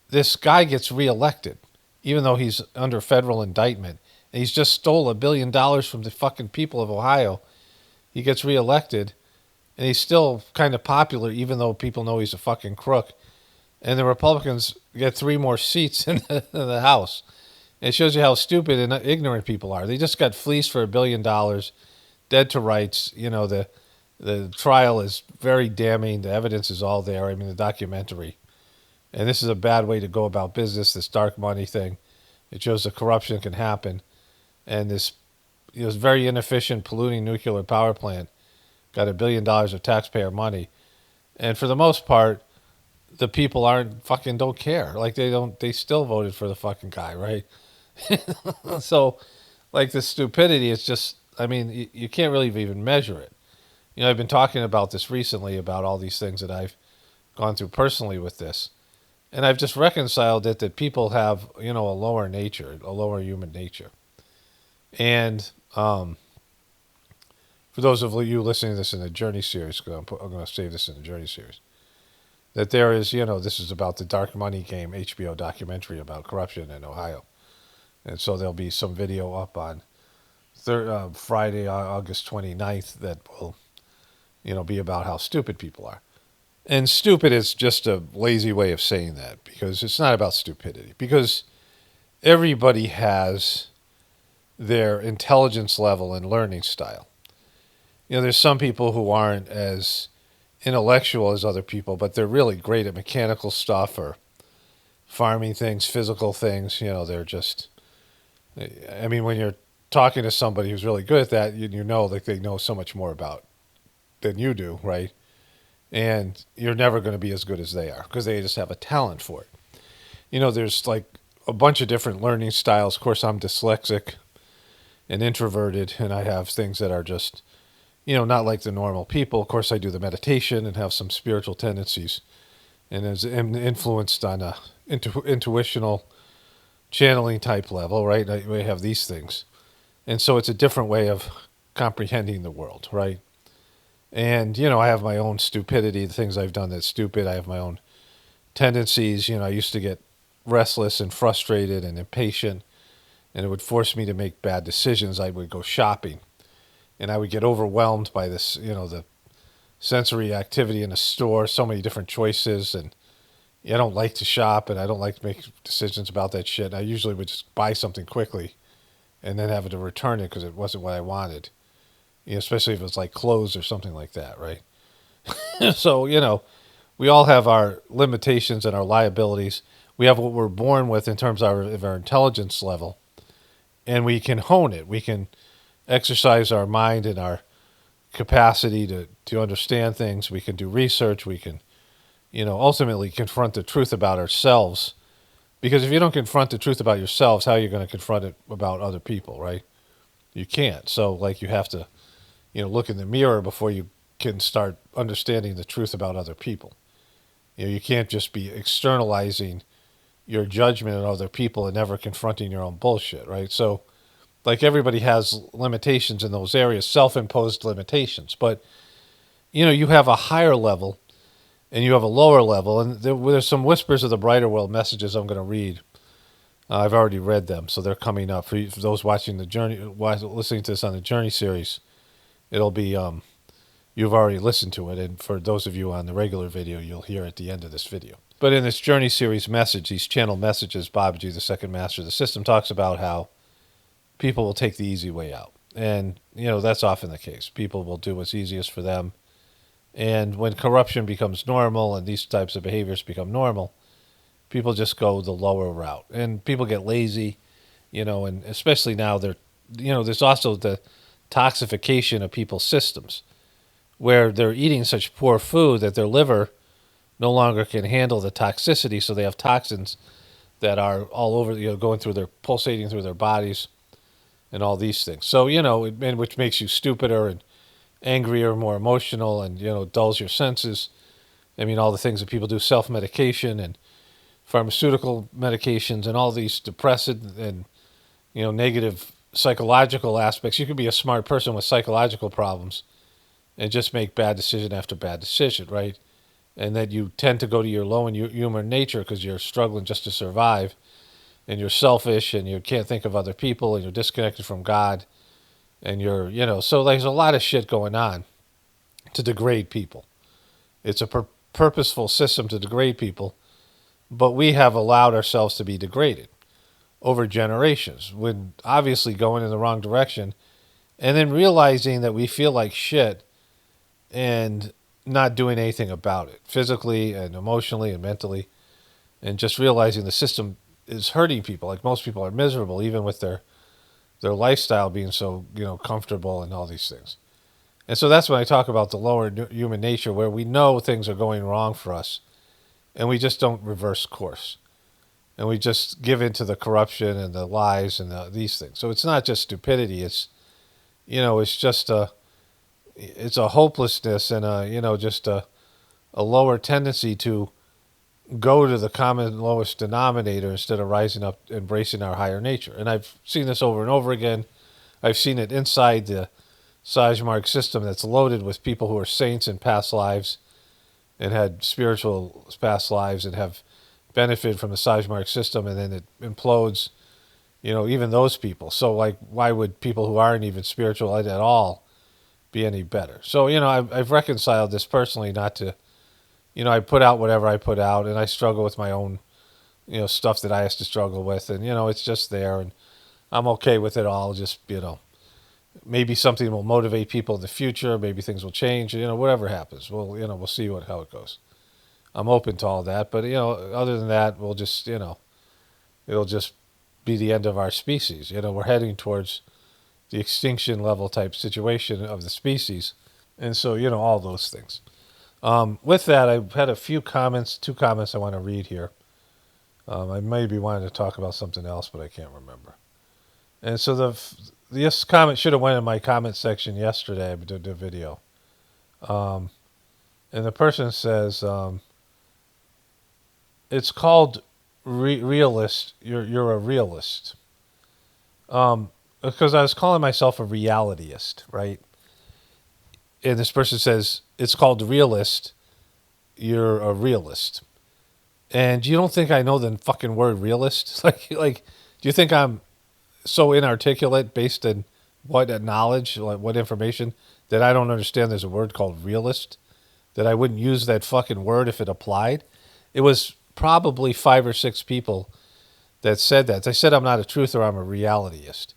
Speaker 1: this guy gets reelected, even though he's under federal indictment, and he's just stole $1 billion from the fucking people of Ohio. He gets reelected, and he's still kind of popular, even though people know he's a fucking crook. And the Republicans get 3 more seats in the House. It shows you how stupid and ignorant people are. They just got fleeced for $1 billion, dead to rights. The trial is very damning. The evidence is all there. I mean, the documentary. And this is a bad way to go about business, this dark money thing. It shows the corruption can happen. And this very inefficient, polluting nuclear power plant got $1 billion of taxpayer money. And for the most part, the people don't care. Like they still voted for the fucking guy, right? So, like, the stupidity is just, I mean, you can't really even measure it. I've been talking about this recently, about all these things that I've gone through personally with this. And I've just reconciled it that people have, a lower nature, a lower human nature. And for those of you listening to this in the Journey series, because I'm going to save this in the Journey series, that there is, this is about the Dark Money Game HBO documentary about corruption in Ohio. And so there'll be some video up on Friday, August 29th that will, be about how stupid people are. And stupid is just a lazy way of saying that, because it's not about stupidity. Because everybody has their intelligence level and learning style. There's some people who aren't as intellectual as other people, but they're really great at mechanical stuff or farming things, physical things. They're just, I mean, when you're talking to somebody who's really good at that, you know that they know so much more about than you do, right? And you're never going to be as good as they are because they just have a talent for it. There's like a bunch of different learning styles. Of course, I'm dyslexic and introverted, and I have things that are just, not like the normal people. Of course, I do the meditation and have some spiritual tendencies. and is influenced on a intuitional channeling type level, right? We have these things. And so it's a different way of comprehending the world, right? And, I have my own stupidity, the things I've done that's stupid. I have my own tendencies. I used to get restless and frustrated and impatient, and it would force me to make bad decisions. I would go shopping, and I would get overwhelmed by this, the sensory activity in a store, so many different choices, and I don't like to shop, and I don't like to make decisions about that shit. And I usually would just buy something quickly and then have to return it because it wasn't what I wanted, especially if it was like clothes or something like that, right? So, we all have our limitations and our liabilities. We have what we're born with in terms of our intelligence level, and we can hone it. We can exercise our mind and our capacity to understand things. We can do research. We can, ultimately confront the truth about ourselves. Because if you don't confront the truth about yourselves, how are you going to confront it about other people, right? You can't. So, like, you have to, look in the mirror before you can start understanding the truth about other people. You can't just be externalizing your judgment on other people and never confronting your own bullshit, right? So, like, everybody has limitations in those areas, self-imposed limitations. But, you have a higher level and you have a lower level. And there's some whispers of the brighter world messages I'm going to read. I've already read them, so they're coming up. For those watching the Journey, listening to this on the Journey series, it'll be, you've already listened to it. And for those of you on the regular video, you'll hear at the end of this video. But in this Journey series message, these channel messages, Babaji, the second master of the system, talks about how people will take the easy way out. And, that's often the case. People will do what's easiest for them. And when corruption becomes normal and these types of behaviors become normal, people just go the lower route. And people get lazy, and especially now there's also the toxification of people's systems where they're eating such poor food that their liver no longer can handle the toxicity. So they have toxins that are all over, going through pulsating through their bodies and all these things. So, which makes you stupider and angrier, more emotional, and, dulls your senses. I mean, all the things that people do, self-medication and pharmaceutical medications and all these depressant and, negative psychological aspects. You could be a smart person with psychological problems and just make bad decision after bad decision, right? And that you tend to go to your low and human nature because you're struggling just to survive, and you're selfish and you can't think of other people and you're disconnected from God, and you're, so there's a lot of shit going on to degrade people. It's a purposeful system to degrade people, but we have allowed ourselves to be degraded over generations, when obviously going in the wrong direction, and then realizing that we feel like shit and not doing anything about it, physically and emotionally and mentally, and just realizing the system is hurting people. Like, most people are miserable, even with their lifestyle being so, comfortable and all these things. And so that's when I talk about the lower human nature, where we know things are going wrong for us, and we just don't reverse course. And we just give in to the corruption and the lies and these things. So it's not just stupidity. It's, it's just it's a hopelessness and just a lower tendency to go to the common lowest denominator instead of rising up, embracing our higher nature. And I've seen this over and over again. I've seen it inside the Sajmark system that's loaded with people who are saints in past lives and had spiritual past lives and have benefited from the Sajmark system, and then it implodes, even those people. So, like, why would people who aren't even spiritual at all be any better? So, I've reconciled this personally, not to, I put out whatever I put out, and I struggle with my own, stuff that I have to struggle with, and, it's just there, and I'm okay with it all. Just, maybe something will motivate people in the future. Maybe things will change. Whatever happens, we'll see how it goes. I'm open to all that, but other than that, we'll just it'll just be the end of our species. We're heading towards the extinction level type situation of the species, and so all those things. With that, I've had a few comments, 2 comments I want to read here. I maybe wanted to talk about something else, but I can't remember. And so this comment should have went in my comment section yesterday. I did the video. And the person says, it's called realist. You're a realist. Because I was calling myself a realityist, right? And this person says it's called realist. You're a realist. And you don't think I know the fucking word realist? Like, do you think I'm so inarticulate based on what knowledge, like what information, that I don't understand there's a word called realist? That I wouldn't use that fucking word if it applied? It was probably 5 or 6 people that said that. They said I'm not a truther, I'm a realityist.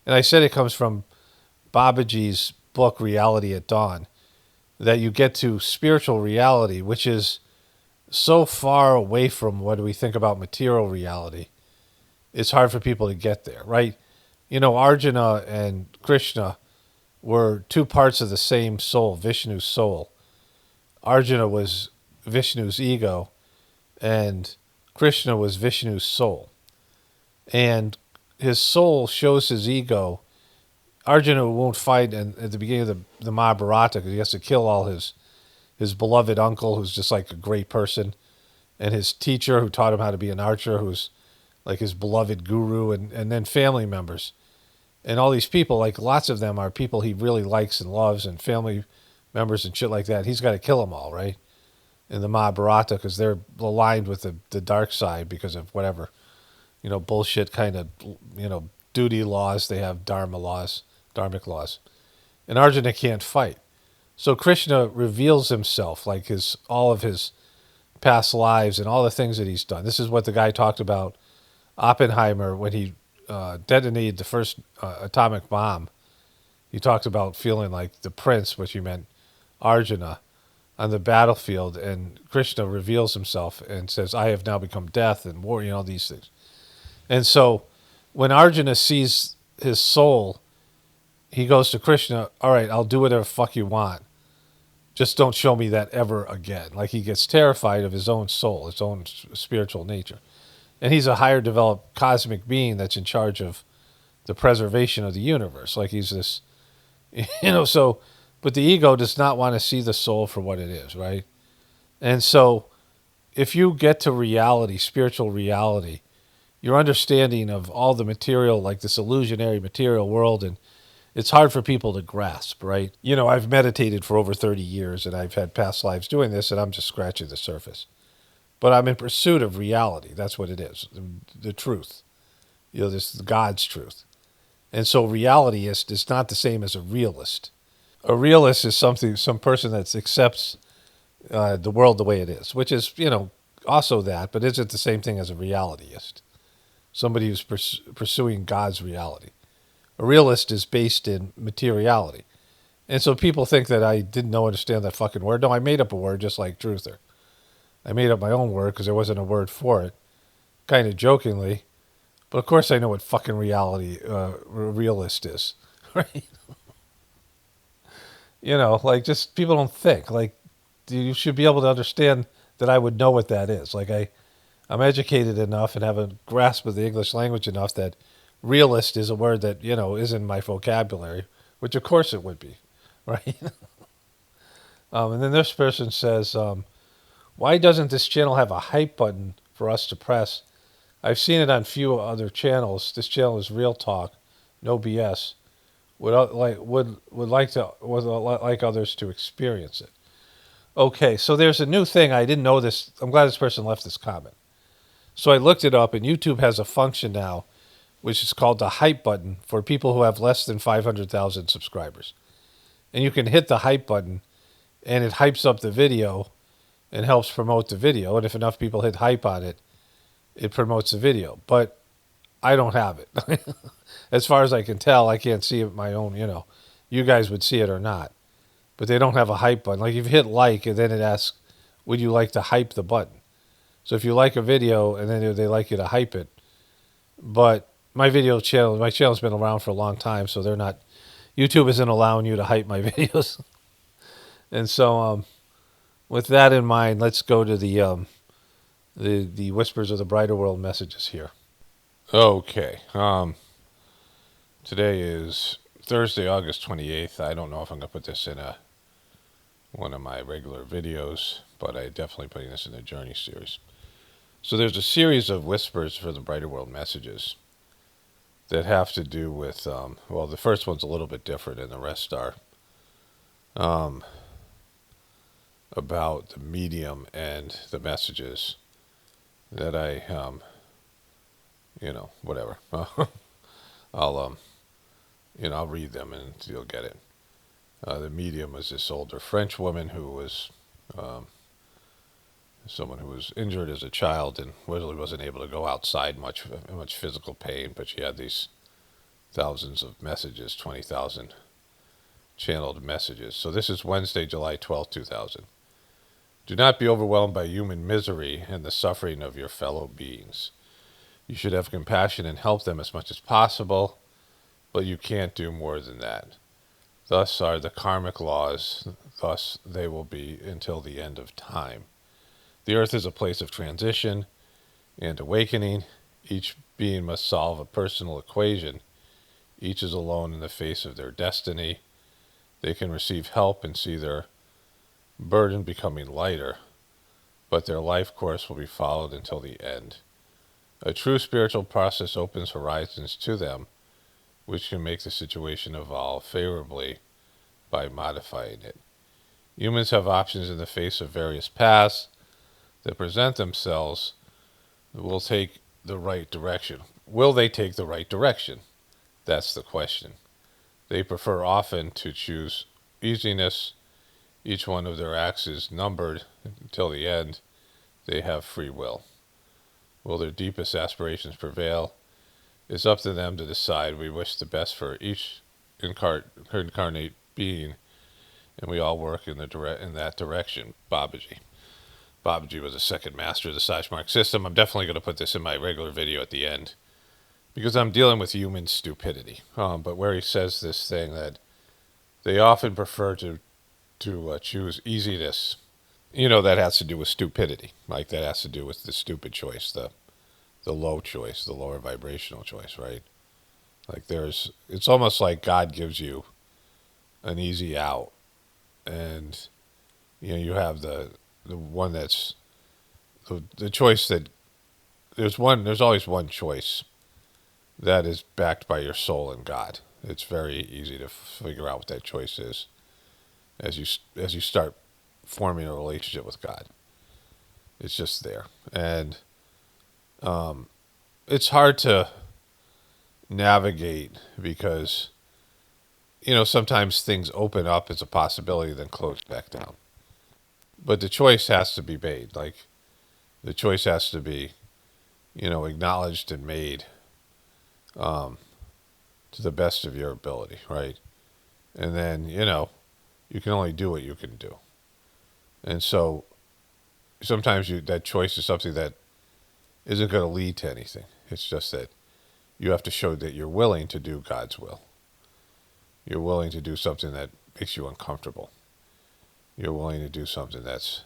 Speaker 1: And I said it comes from Babaji's book, Reality at Dawn, that you get to spiritual reality, which is so far away from what we think about material reality. It's hard for people to get there, right? You know, Arjuna and Krishna were 2 parts of the same soul, Vishnu's soul. Arjuna was Vishnu's ego, and Krishna was Vishnu's soul. And his soul shows his ego. Arjuna won't fight at the beginning of the Mahabharata because he has to kill all his beloved uncle, who's just like a great person, and his teacher who taught him how to be an archer, who's like his beloved guru, and then family members. And all these people, like lots of them are people he really likes and loves, and family members and shit like that. He's got to kill them all, right? In the Mahabharata, because they're aligned with the dark side because of whatever, bullshit kind of, duty laws. They have dharmic laws. And Arjuna can't fight. So Krishna reveals himself, like all of his past lives and all the things that he's done. This is what the guy talked about Oppenheimer when he detonated the first atomic bomb. He talked about feeling like the prince, which he meant Arjuna, on the battlefield, and Krishna reveals himself and says, I have now become death and war, these things. And so when Arjuna sees his soul, he goes to Krishna, all right, I'll do whatever fuck you want. Just don't show me that ever again. Like, he gets terrified of his own soul, his own spiritual nature. And he's a higher developed cosmic being that's in charge of the preservation of the universe. Like, he's this, so, but the ego does not want to see the soul for what it is, right? And so if you get to reality, spiritual reality, your understanding of all the material, like this illusionary material world, and it's hard for people to grasp, right? I've meditated for over 30 years, and I've had past lives doing this, and I'm just scratching the surface. But I'm in pursuit of reality. That's what it is, the truth. This is God's truth. And so realityist is not the same as a realist. A realist is some person that accepts the world the way it is, which is, also that, but isn't the same thing as a realityist. Somebody who's pursuing God's reality. A realist is based in materiality. And so people think that I didn't understand that fucking word. No, I made up a word just like truther. I made up my own word because there wasn't a word for it, kind of jokingly. But of course I know what fucking realist is, right? Like, just people don't think. Like, you should be able to understand that I would know what that is. Like, I'm educated enough and have a grasp of the English language enough that realist is a word that, is in my vocabulary, which of course it would be, right? And then this person says, why doesn't this channel have a hype button for us to press? I've seen it on few other channels. This channel is real talk, no BS. Would like others to experience it. Okay, so there's a new thing. I didn't know this. I'm glad this person left this comment. So I looked it up, and YouTube has a function now, which is called the hype button for people who have less than 500,000 subscribers. And you can hit the hype button, and it hypes up the video and helps promote the video. And if enough people hit hype on it, it promotes the video. But I don't have it. As far as I can tell, I can't see it my own, You guys would see it or not. But they don't have a hype button. Like, if you hit like, and then it asks, would you like to hype the button? So if you like a video, and then they like you to hype it. But my channel's been around for a long time, so YouTube isn't allowing you to hype my videos. And so with that in mind, let's go to the Whispers of the Brighter World messages here. Okay. Today is Thursday, August 28th. I don't know if I'm going to put this in one of my regular videos, but I'm definitely putting this in the Journey series. So there's a series of whispers for the Brighter World messages that have to do with, well, the first one's a little bit different, and the rest are about the medium and the messages that I, whatever. I'll, I'll read them and you'll get it. The medium was this older French woman who was someone who was injured as a child and really wasn't able to go outside much physical pain, but she had these thousands of messages, 20,000 channeled messages. So this is Wednesday, July 12th, 2000. Do not be overwhelmed by human misery and the suffering of your fellow beings. You should have compassion and help them as much as possible, but you can't do more than that. Thus are the karmic laws, thus they will be until the end of time. The earth is a place of transition and awakening. Each being must solve a personal equation. Each is alone in the face of their destiny. They can receive help and see their burden becoming lighter, but their life course will be followed until the end. A true spiritual process opens horizons to them, which can make the situation evolve favorably by modifying it. Humans have options in the face of various paths that present themselves. Will take the right direction. Will they take the right direction? That's the question. They prefer often to choose easiness. Each one of their acts is numbered until the end. They have free will. Will their deepest aspirations prevail? It's up to them to decide. We wish the best for each incarnate being, and we all work in that direction. Babaji. Babaji was a second master of the Sashmark system. I'm definitely going to put this in my regular video at the end because I'm dealing with human stupidity. But where he says this thing that they often prefer to choose easiness, that has to do with stupidity. Like that has to do with the stupid choice, the low choice, the lower vibrational choice, right? Like it's almost like God gives you an easy out, and you have the one that's the choice that there's always one choice that is backed by your soul and God. It's very easy to figure out what that choice is as you start forming a relationship with God. It's just there, and it's hard to navigate because sometimes things open up as a possibility then close back down. But the choice has to be made. Like the choice has to be, acknowledged and made to the best of your ability, right? And then, you can only do what you can do. And so sometimes that choice is something that isn't going to lead to anything. It's just that you have to show that you're willing to do God's will. You're willing to do something that makes you uncomfortable. You're willing to do something that's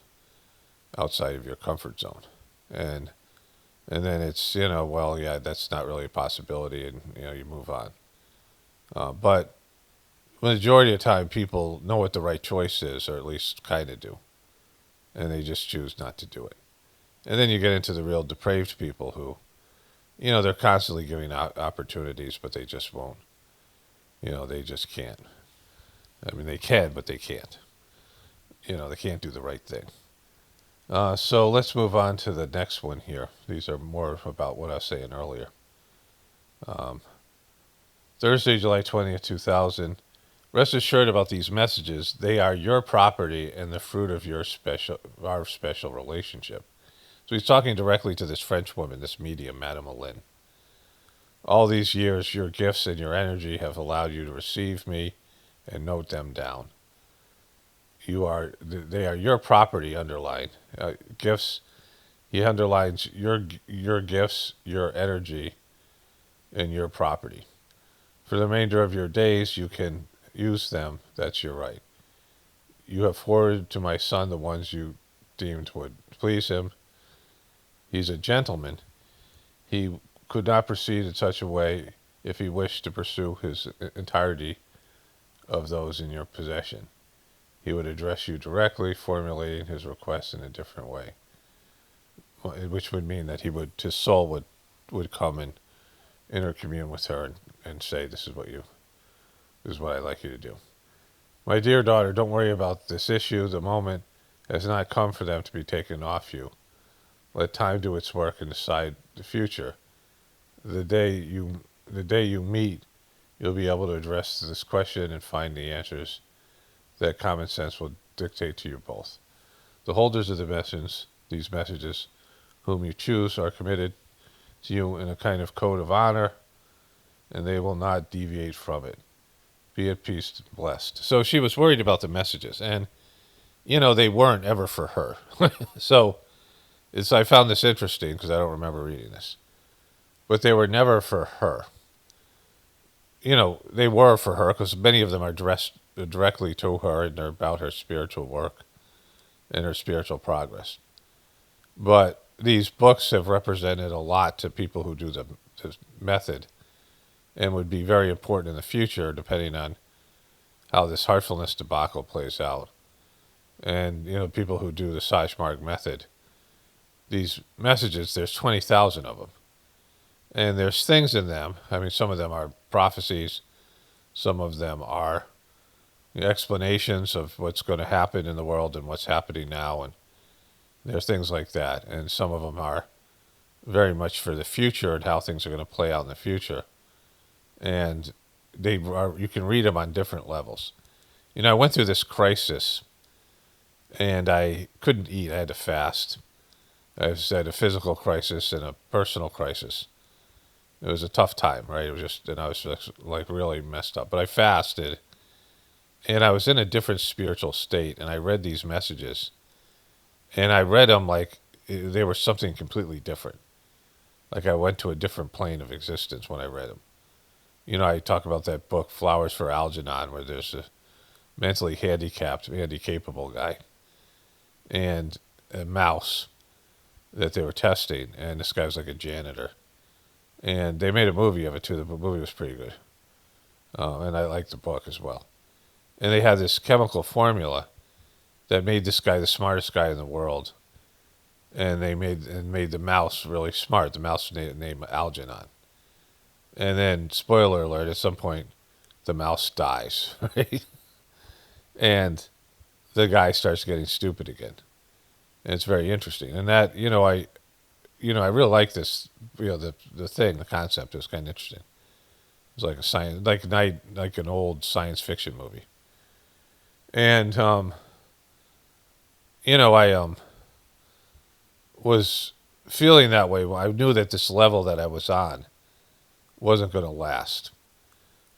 Speaker 1: outside of your comfort zone. And then it's, well, yeah, that's not really a possibility, and, you move on. But the majority of the time, people know what the right choice is, or at least kind of do. And they just choose not to do it. And then you get into the real depraved people who, they're constantly giving out opportunities, but they just won't. They just can't. I mean, they can, but they can't. They can't do the right thing. So let's move on to the next one here. These are more about what I was saying earlier. Thursday, July 20th, 2000. Rest assured about these messages. They are your property and the fruit of our special relationship. So he's talking directly to this French woman, this medium, Madame Lynn. All these years, your gifts and your energy have allowed you to receive me and note them down. They are your property, underlined. Gifts, he underlines your gifts, your energy, and your property. For the remainder of your days, you can use them. That's your right. You have forwarded to my son the ones you deemed would please him. He's a gentleman. He could not proceed in such a way if he wished to pursue his entirety of those in your possession. He would address you directly, formulating his request in a different way. which would mean that his soul would come and intercommune with her and say, this is what I'd like you to do. My dear daughter, don't worry about this issue. The moment has not come for them to be taken off you. Let time do its work and decide the future. The day you meet, you'll be able to address this question and find the answers that common sense will dictate to you both. The holders of these messages, whom you choose, are committed to you in a kind of code of honor, and they will not deviate from it. Be at peace, blessed. So she was worried about the messages, and they weren't ever for her. So I found this interesting because I don't remember reading this, but they were never for her. They were for her because many of them are addressed directly to her, and they're about her spiritual work and her spiritual progress. But these books have represented a lot to people who do the method, and would be very important in the future, depending on how this heartfulness debacle plays out. And people who do the Sajmark method, these messages, there's 20,000 of them, and there's things in them. I mean, some of them are prophecies, some of them are explanations of what's going to happen in the world and what's happening now, and there's things like that. And some of them are very much for the future and how things are going to play out in the future. And you can read them on different levels. I went through this crisis, and I couldn't eat. I had to fast. I had a physical crisis and a personal crisis. It was a tough time, right? I was just like really messed up. But I fasted, and I was in a different spiritual state, and I read these messages, and I read them like they were something completely different. Like I went to a different plane of existence when I read them. I talk about that book, Flowers for Algernon, where there's a mentally handicapable guy and a mouse that they were testing, and this guy was like a janitor. And they made a movie of it too. The movie was pretty good. And I liked the book as well. And they had this chemical formula that made this guy the smartest guy in the world. And they made the mouse really smart. The mouse named Algernon. And then, spoiler alert, at some point, the mouse dies, right? And the guy starts getting stupid again. And it's very interesting. And that, I really like this, the concept is kind of interesting. It's like a science, like an old science fiction movie. And, I was feeling that way. I knew that this level that I was on wasn't going to last.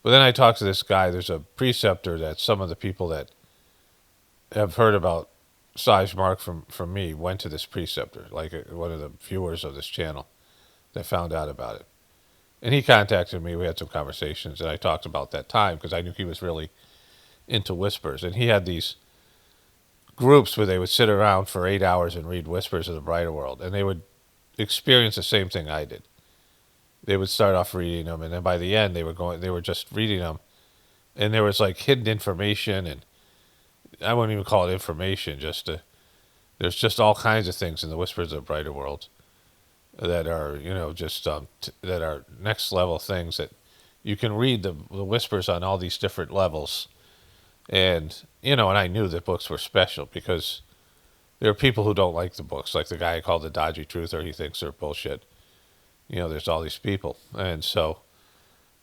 Speaker 1: But then I talked to this guy. There's a preceptor that some of the people that have heard about Sajmark from me went to this preceptor, like one of the viewers of this channel that found out about it. And he contacted me. We had some conversations, and I talked about that time because I knew he was really into whispers. And he had these groups where they would sit around for 8 hours and read Whispers of the Brighter World, and they would experience the same thing I did. They would start off reading them, and then by the end they were just reading them, and there was like hidden information, and I wouldn't even call it information, there's just all kinds of things in the Whispers of the Brighter World that are that are next level things that you can read the whispers on all these different levels. And and I knew that books were special because there are people who don't like the books, like the guy I called the Dodgy Truther. He thinks they're bullshit. There's all these people. And so,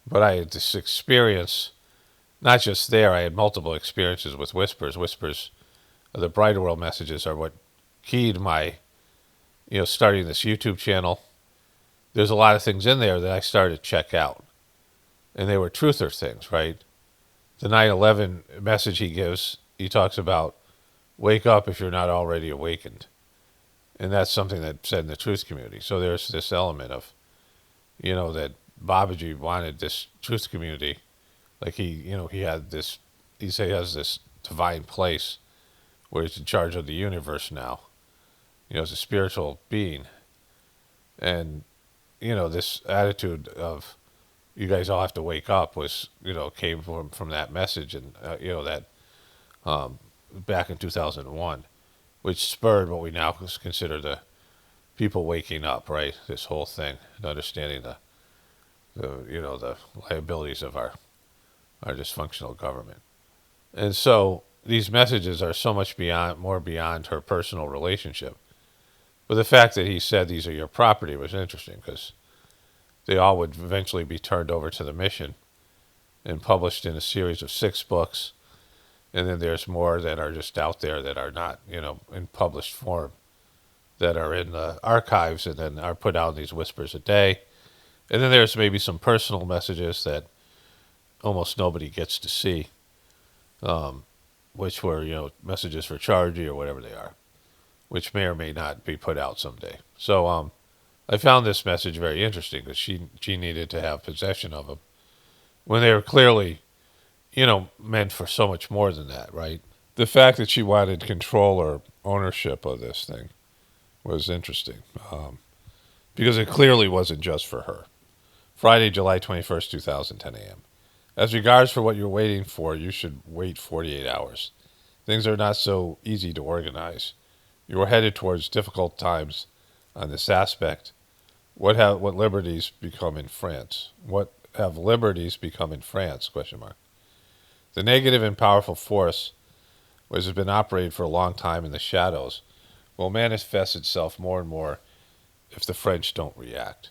Speaker 1: but I had this experience, not just there, I had multiple experiences with Whispers. Whispers of the Brighter World messages are what keyed my, starting this YouTube channel. There's a lot of things in there that I started to check out. And they were truther things, right? The 9/11 message he gives, he talks about wake up if you're not already awakened. And that's something that's said in the truth community. So there's this element of, that Babaji wanted this truth community. Like he has this divine place where he's in charge of the universe now, as a spiritual being. And, this attitude of you guys all have to wake up was, came from that message. And, that back in 2001, which spurred what we now consider the people waking up, right? This whole thing, and understanding the liabilities of our dysfunctional government. And so these messages are so much more beyond her personal relationship. But the fact that he said these are your property was interesting, because they all would eventually be turned over to the mission and published in a series of 6 books. And then there's more that are just out there that are not, in published form, that are in the archives and then are put out in these whispers a day. And then there's maybe some personal messages that almost nobody gets to see, which were, messages for Chargy or whatever they are, which may or may not be put out someday. So I found this message very interesting, because she needed to have possession of them when they were clearly, meant for so much more than that, right? The fact that she wanted control or ownership of this thing was interesting, because it clearly wasn't just for her. Friday, July 21st, 2010 a.m. As regards for what you're waiting for, you should wait 48 hours. Things are not so easy to organize. You are headed towards difficult times on this aspect. What liberties become in France? What have liberties become in France? Question mark. The negative and powerful force, which has been operating for a long time in the shadows, will manifest itself more and more if the French don't react.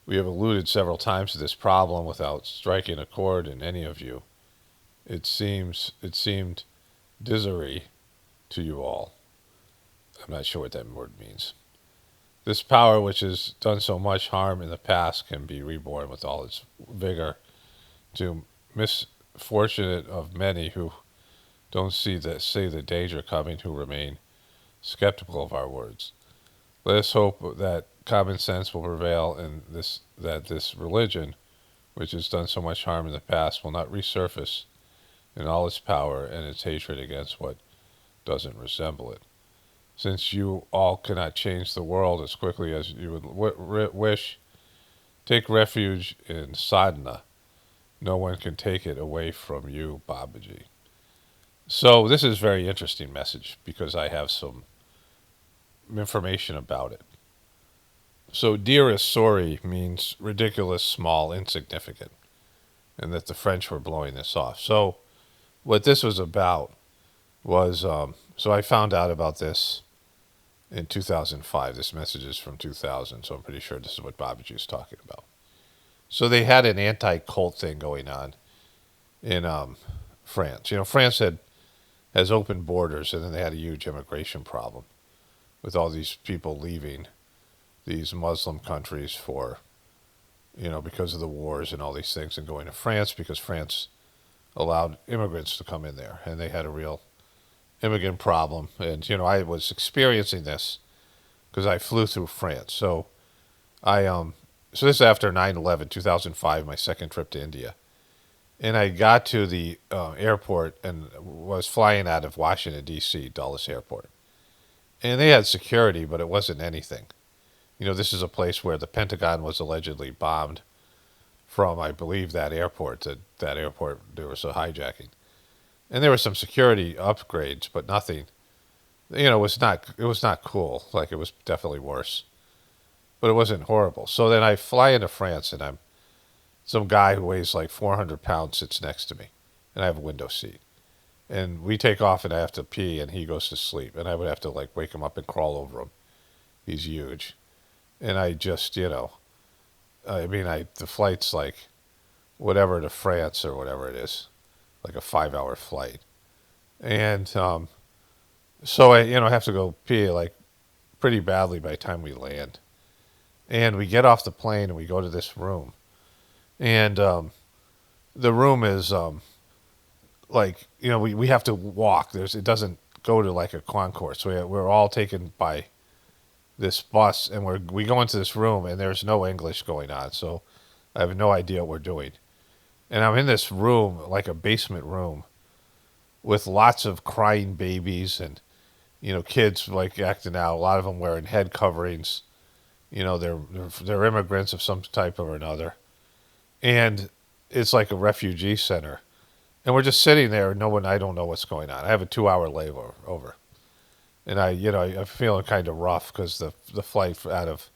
Speaker 1: We have alluded several times to this problem without striking a chord in any of you. It seemed disarray to you all. I'm not sure what that word means. This power, which has done so much harm in the past, can be reborn with all its vigor. To misfortunate of many who don't see the danger coming, who remain skeptical of our words. Let us hope that common sense will prevail, and that this religion, which has done so much harm in the past, will not resurface in all its power and its hatred against what doesn't resemble it. Since you all cannot change the world as quickly as you would wish, take refuge in sadhana. No one can take it away from you, Babaji. So this is a very interesting message, because I have some information about it. So dearest, sorry means ridiculous, small, insignificant, and that the French were blowing this off. So what this was about was, so I found out about this in 2005. This message is from 2000, so I'm pretty sure this is what Babaji is talking about. So they had an anti-cult thing going on in France. France has open borders, and then they had a huge immigration problem with all these people leaving these Muslim countries for, because of the wars and all these things, and going to France, because France allowed immigrants to come in there, and they had a real immigrant problem. And, I was experiencing this because I flew through France. So so this is after 9/11, 2005, my second trip to India. And I got to the airport and was flying out of Washington, D.C., Dulles Airport. And they had security, but it wasn't anything. This is a place where the Pentagon was allegedly bombed from, I believe, that airport. That airport, there was a hijacking. And there were some security upgrades, but nothing. It was not cool. Like, it was definitely worse. But it wasn't horrible. So then I fly into France, and some guy who weighs like 400 pounds sits next to me, and I have a window seat. And we take off, and I have to pee, and he goes to sleep. And I would have to, wake him up and crawl over him. He's huge. And I just, the flight's whatever to France or whatever it is, like a 5-hour flight. And so I, have to go pee pretty badly by the time we land. And we get off the plane and we go to this room. And the room is we have to walk. It doesn't go to a concourse. So we're all taken by this bus, and we go into this room, and there's no English going on, so I have no idea what we're doing. And I'm in this room, like a basement room, with lots of crying babies and, kids acting out. A lot of them wearing head coverings. They're immigrants of some type or another. And it's like a refugee center. And we're just sitting there, and I don't know what's going on. I have a 2-hour layover. and I'm feeling kind of rough because the flight out of,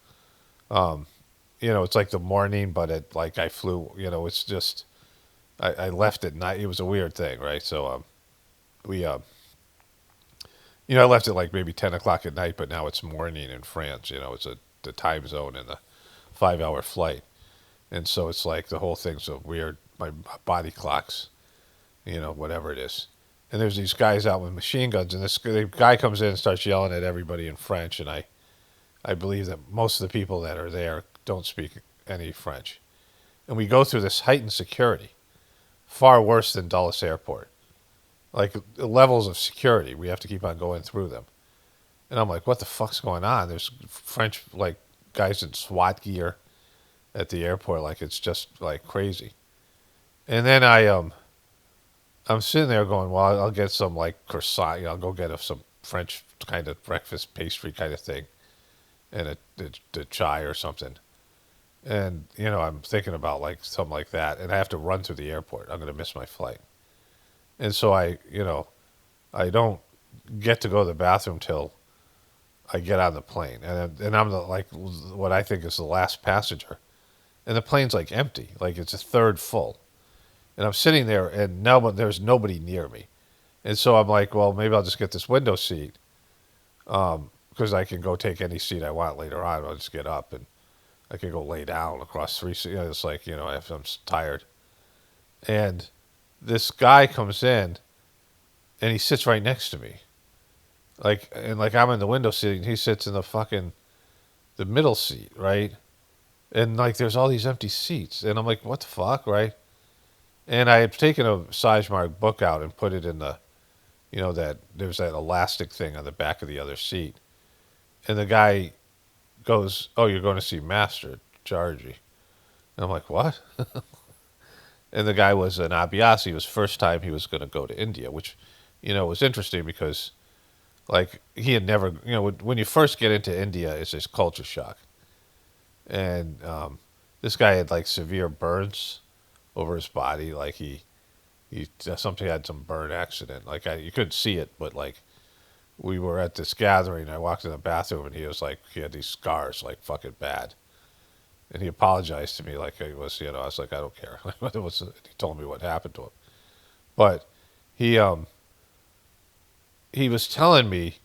Speaker 1: it's like the morning, but I flew, it's just, I left at night. It was a weird thing, right? So, we, I left at like maybe 10 o'clock at night, but now it's morning in France. It's the time zone and the 5 hour flight. And so it's like the whole thing's a weird, my body clocks, whatever it is. And there's these guys out with machine guns, and the guy comes in and starts yelling at everybody in French. And I believe that most of the people that are there don't speak any French. And we go through this heightened security, far worse than Dulles Airport. Like levels of security, we have to keep on going through them. And I'm like, what the fuck's going on? There's French, like, guys in SWAT gear at the airport, like it's just like crazy. And then I'm sitting there going, well, I'll get some like croissant. I'll go get some French kind of breakfast pastry kind of thing, and a chai or something. And I'm thinking about like something like that, and I have to run through the airport. I'm going to miss my flight, and so I don't get to go to the bathroom till I get on the plane, and I'm like what I think is the last passenger, and the plane's like empty, like it's a third full. And I'm sitting there, and there's nobody near me. And so I'm like, well, maybe I'll just get this window seat because I can go take any seat I want later on. I'll just get up, and I can go lay down across 3 seats. It's like, if I'm tired. And this guy comes in, and he sits right next to me. Like I'm in the window seat, and he sits in the middle seat, right? And, like, there's all these empty seats. And I'm like, what the fuck, right? And I had taken a Sizemar book out and put it in that there's that elastic thing on the back of the other seat. And the guy goes, oh, you're going to see Master Georgie. And I'm like, what? And the guy was an Abhyasi. It was the first time he was going to go to India, which, was interesting because, like, he had never, when you first get into India, it's this culture shock. And this guy had, like, severe burns over his body, like he something had some burn accident. Like you couldn't see it, but like we were at this gathering. I walked in the bathroom, and he had these scars, like fucking bad. And he apologized to me, like it was, I was like, I don't care. He told me what happened to him, but he was telling me.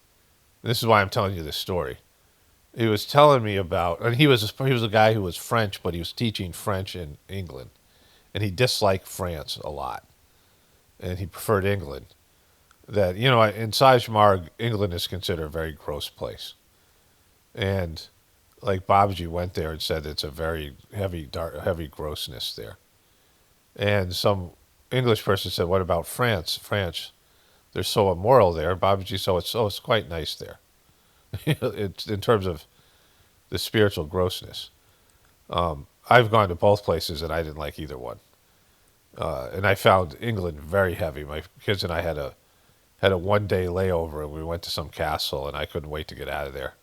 Speaker 1: This is why I'm telling you this story. He was telling me about, and he was a guy who was French, but he was teaching French in England. And he disliked France a lot, and he preferred England. That in Sizemar, England is considered a very gross place, and like Babaji went there and said it's a very heavy grossness there. And some English person said, "What about France? France, they're so immoral there." And Babaji, it's quite nice there. It's in terms of the spiritual grossness. I've gone to both places, and I didn't like either one. And I found England very heavy. My kids and I had a 1-day layover, and we went to some castle, and I couldn't wait to get out of there.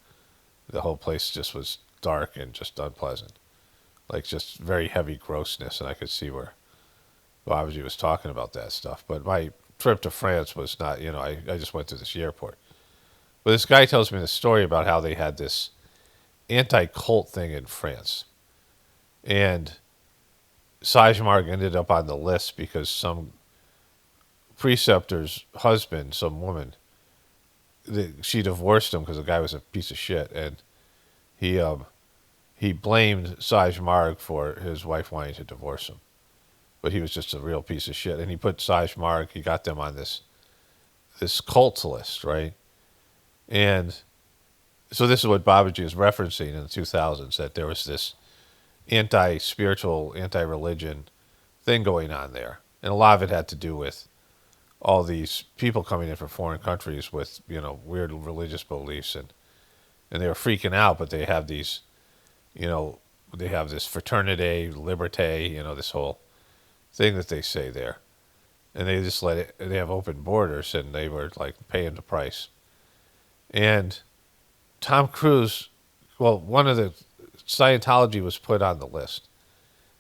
Speaker 1: The whole place just was dark and just unpleasant, like just very heavy grossness. And I could see where Babaji was talking about that stuff. But my trip to France was not, I just went to this airport. But this guy tells me the story about how they had this anti-cult thing in France. And Sizemar ended up on the list because some preceptor's husband, some woman, she divorced him because the guy was a piece of shit, and he blamed Sizemar for his wife wanting to divorce him, but he was just a real piece of shit. And he put Sizemar, he got them on this cult list, right? And so this is what Babaji is referencing in the 2000s, that there was this anti-spiritual, anti-religion thing going on there. And a lot of it had to do with all these people coming in from foreign countries with, weird religious beliefs, and they were freaking out, but they have these, they have this fraternité, liberté, this whole thing that they say there. And they just they have open borders, and they were like paying the price. And Tom Cruise, one of the Scientology was put on the list,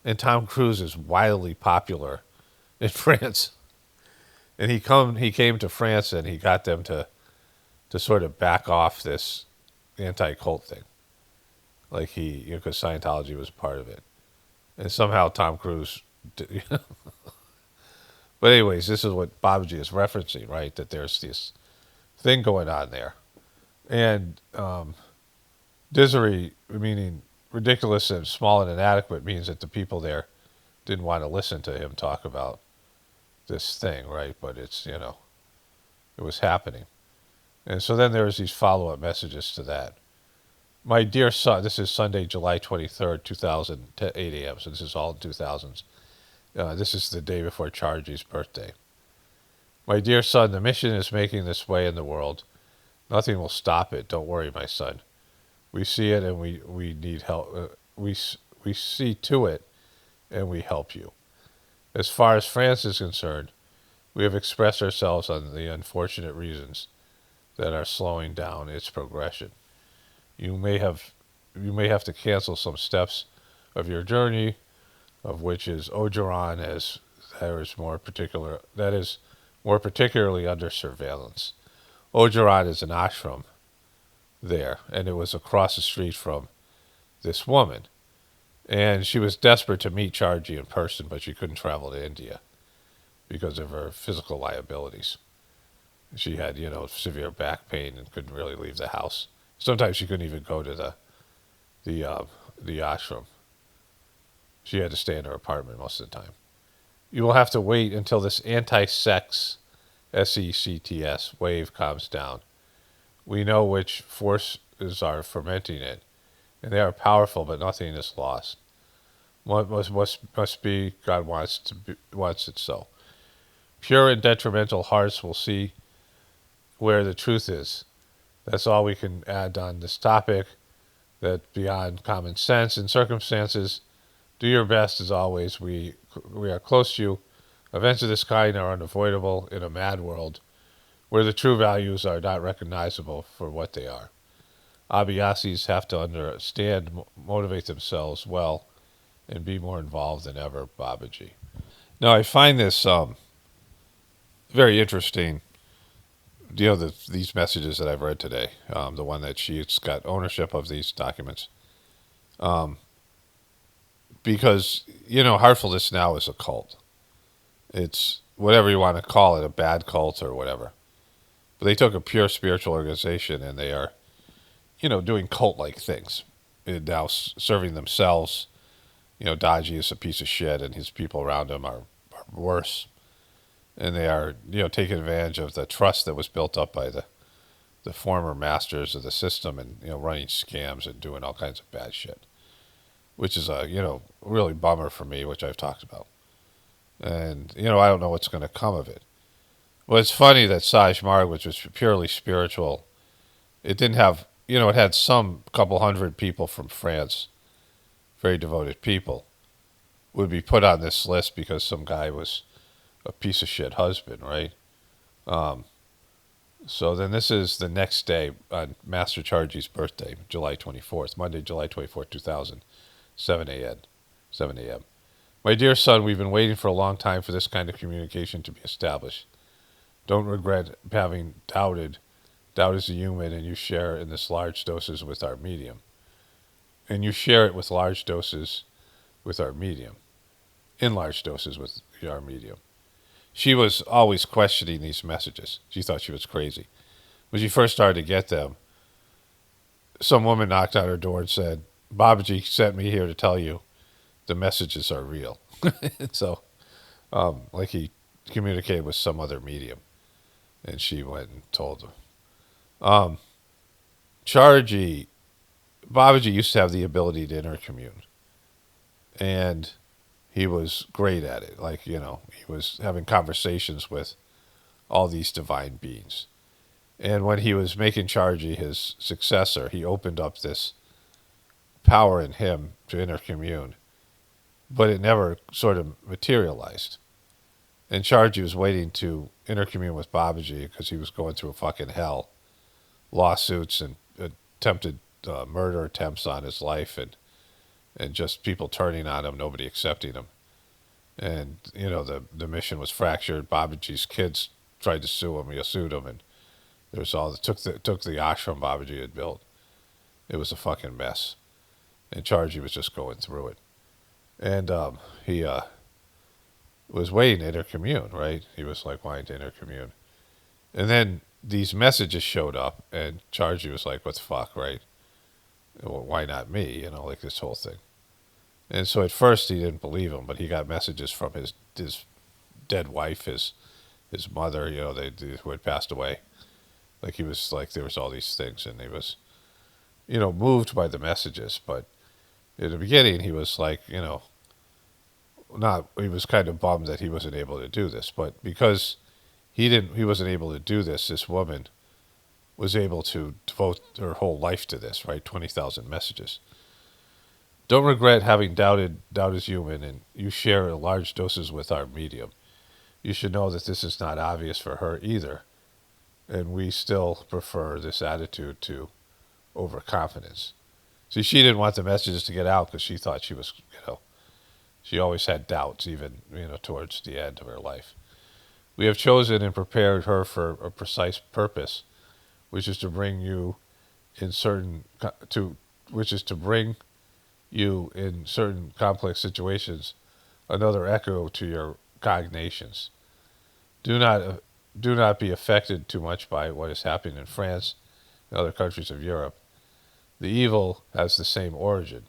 Speaker 1: and Tom Cruise is wildly popular in France. And he came to France, and he got them to to sort of back off this anti-cult thing. Like he, because Scientology was part of it. And somehow Tom Cruise, but anyways, this is what Babaji is referencing, right? That there's this thing going on there. And Dizery, meaning ridiculous and small and inadequate, means that the people there didn't want to listen to him talk about this thing, right? But it's, it was happening. And so then there's these follow-up messages to that. My dear son, this is Sunday, July 23rd, 2000, 8 a.m., so this is all in 2000s. This is the day before Chargie's birthday. My dear son, the mission is making this way in the world. Nothing will stop it. Don't worry, my son. We see it and we need help. We see to it and we help you. As far as France is concerned, we have expressed ourselves on the unfortunate reasons that are slowing down its progression. You may have to cancel some steps of your journey, of which is Ogeron, as that is more particularly under surveillance. Ogeron is an ashram there, and it was across the street from this woman. And she was desperate to meet Charji in person, but she couldn't travel to India because of her physical liabilities. She had, severe back pain and couldn't really leave the house. Sometimes she couldn't even go to the ashram. She had to stay in her apartment most of the time. You will have to wait until this anti-sex, SECTS, wave calms down. We know which forces are fermenting it, and they are powerful, but nothing is lost. What must be, God wants it so. Pure and detrimental hearts will see where the truth is. That's all we can add on this topic. That beyond common sense and circumstances, do your best as always. We are close to you. Events of this kind are unavoidable in a mad world where the true values are not recognizable for what they are. Abhyasis have to understand, motivate themselves well, and be more involved than ever, Babaji. Now, I find this very interesting. These messages that I've read today, the one that she's got ownership of these documents, because, Heartfulness now is a cult. It's whatever you want to call it, a bad cult or whatever. But they took a pure spiritual organization and they are, doing cult-like things. And now serving themselves. Daji is a piece of shit and his people around him are worse. And they are, taking advantage of the trust that was built up by the former masters of the system and, running scams and doing all kinds of bad shit. Which is a, really bummer for me, which I've talked about. And, I don't know what's going to come of it. Well, it's funny that Saj Marg, which was purely spiritual, it didn't have, it had some couple hundred people from France, very devoted people, would be put on this list because some guy was a piece of shit husband, right? So then this is the next day on Master Charji's birthday, July 24th, Monday, July 24th, 2000, 7 a.m. My dear son, we've been waiting for a long time for this kind of communication to be established. Don't regret having doubted. Doubt is a human, and you share in this large doses with our medium. And you share it with large doses with our medium. In large doses with our medium. She was always questioning these messages. She thought she was crazy. When she first started to get them, some woman knocked on her door and said, Babaji sent me here to tell you the messages are real. So, like he communicated with some other medium. And she went and told him. Babaji used to have the ability to intercommune. And he was great at it. Like, he was having conversations with all these divine beings. And when he was making Charji his successor, he opened up this power in him to intercommune. But it never sort of materialized. And Charji was waiting to intercommune with Babaji because he was going through a fucking hell. Lawsuits and attempted murder attempts on his life and just people turning on him, nobody accepting him. And, the mission was fractured. Babaji's kids tried to sue him. He sued him and There was all took the ashram Babaji had built. It was a fucking mess, and Charji was just going through it. And he was waiting to intercommune, right? He was like wanting to intercommune. And then these messages showed up, and Charji was like, what the fuck, right? Well, why not me? Like this whole thing. And so at first he didn't believe him, but he got messages from his dead wife, his mother, who had passed away. Like he was like, there was all these things, and he was, moved by the messages. But in the beginning, he was like, he was kind of bummed that he wasn't able to do this. But because he wasn't able to do this, this woman was able to devote her whole life to this, right? 20,000 messages. Don't regret having doubted. Doubt is human, and you share large doses with our medium. You should know that this is not obvious for her either, and we still prefer this attitude to overconfidence. See, she didn't want the messages to get out because she thought she was, she always had doubts, even, towards the end of her life. We have chosen and prepared her for a precise purpose, which is to bring you in certain complex situations another echo to your cognations. Do not be affected too much by what is happening in France and other countries of Europe. The evil has the same origin.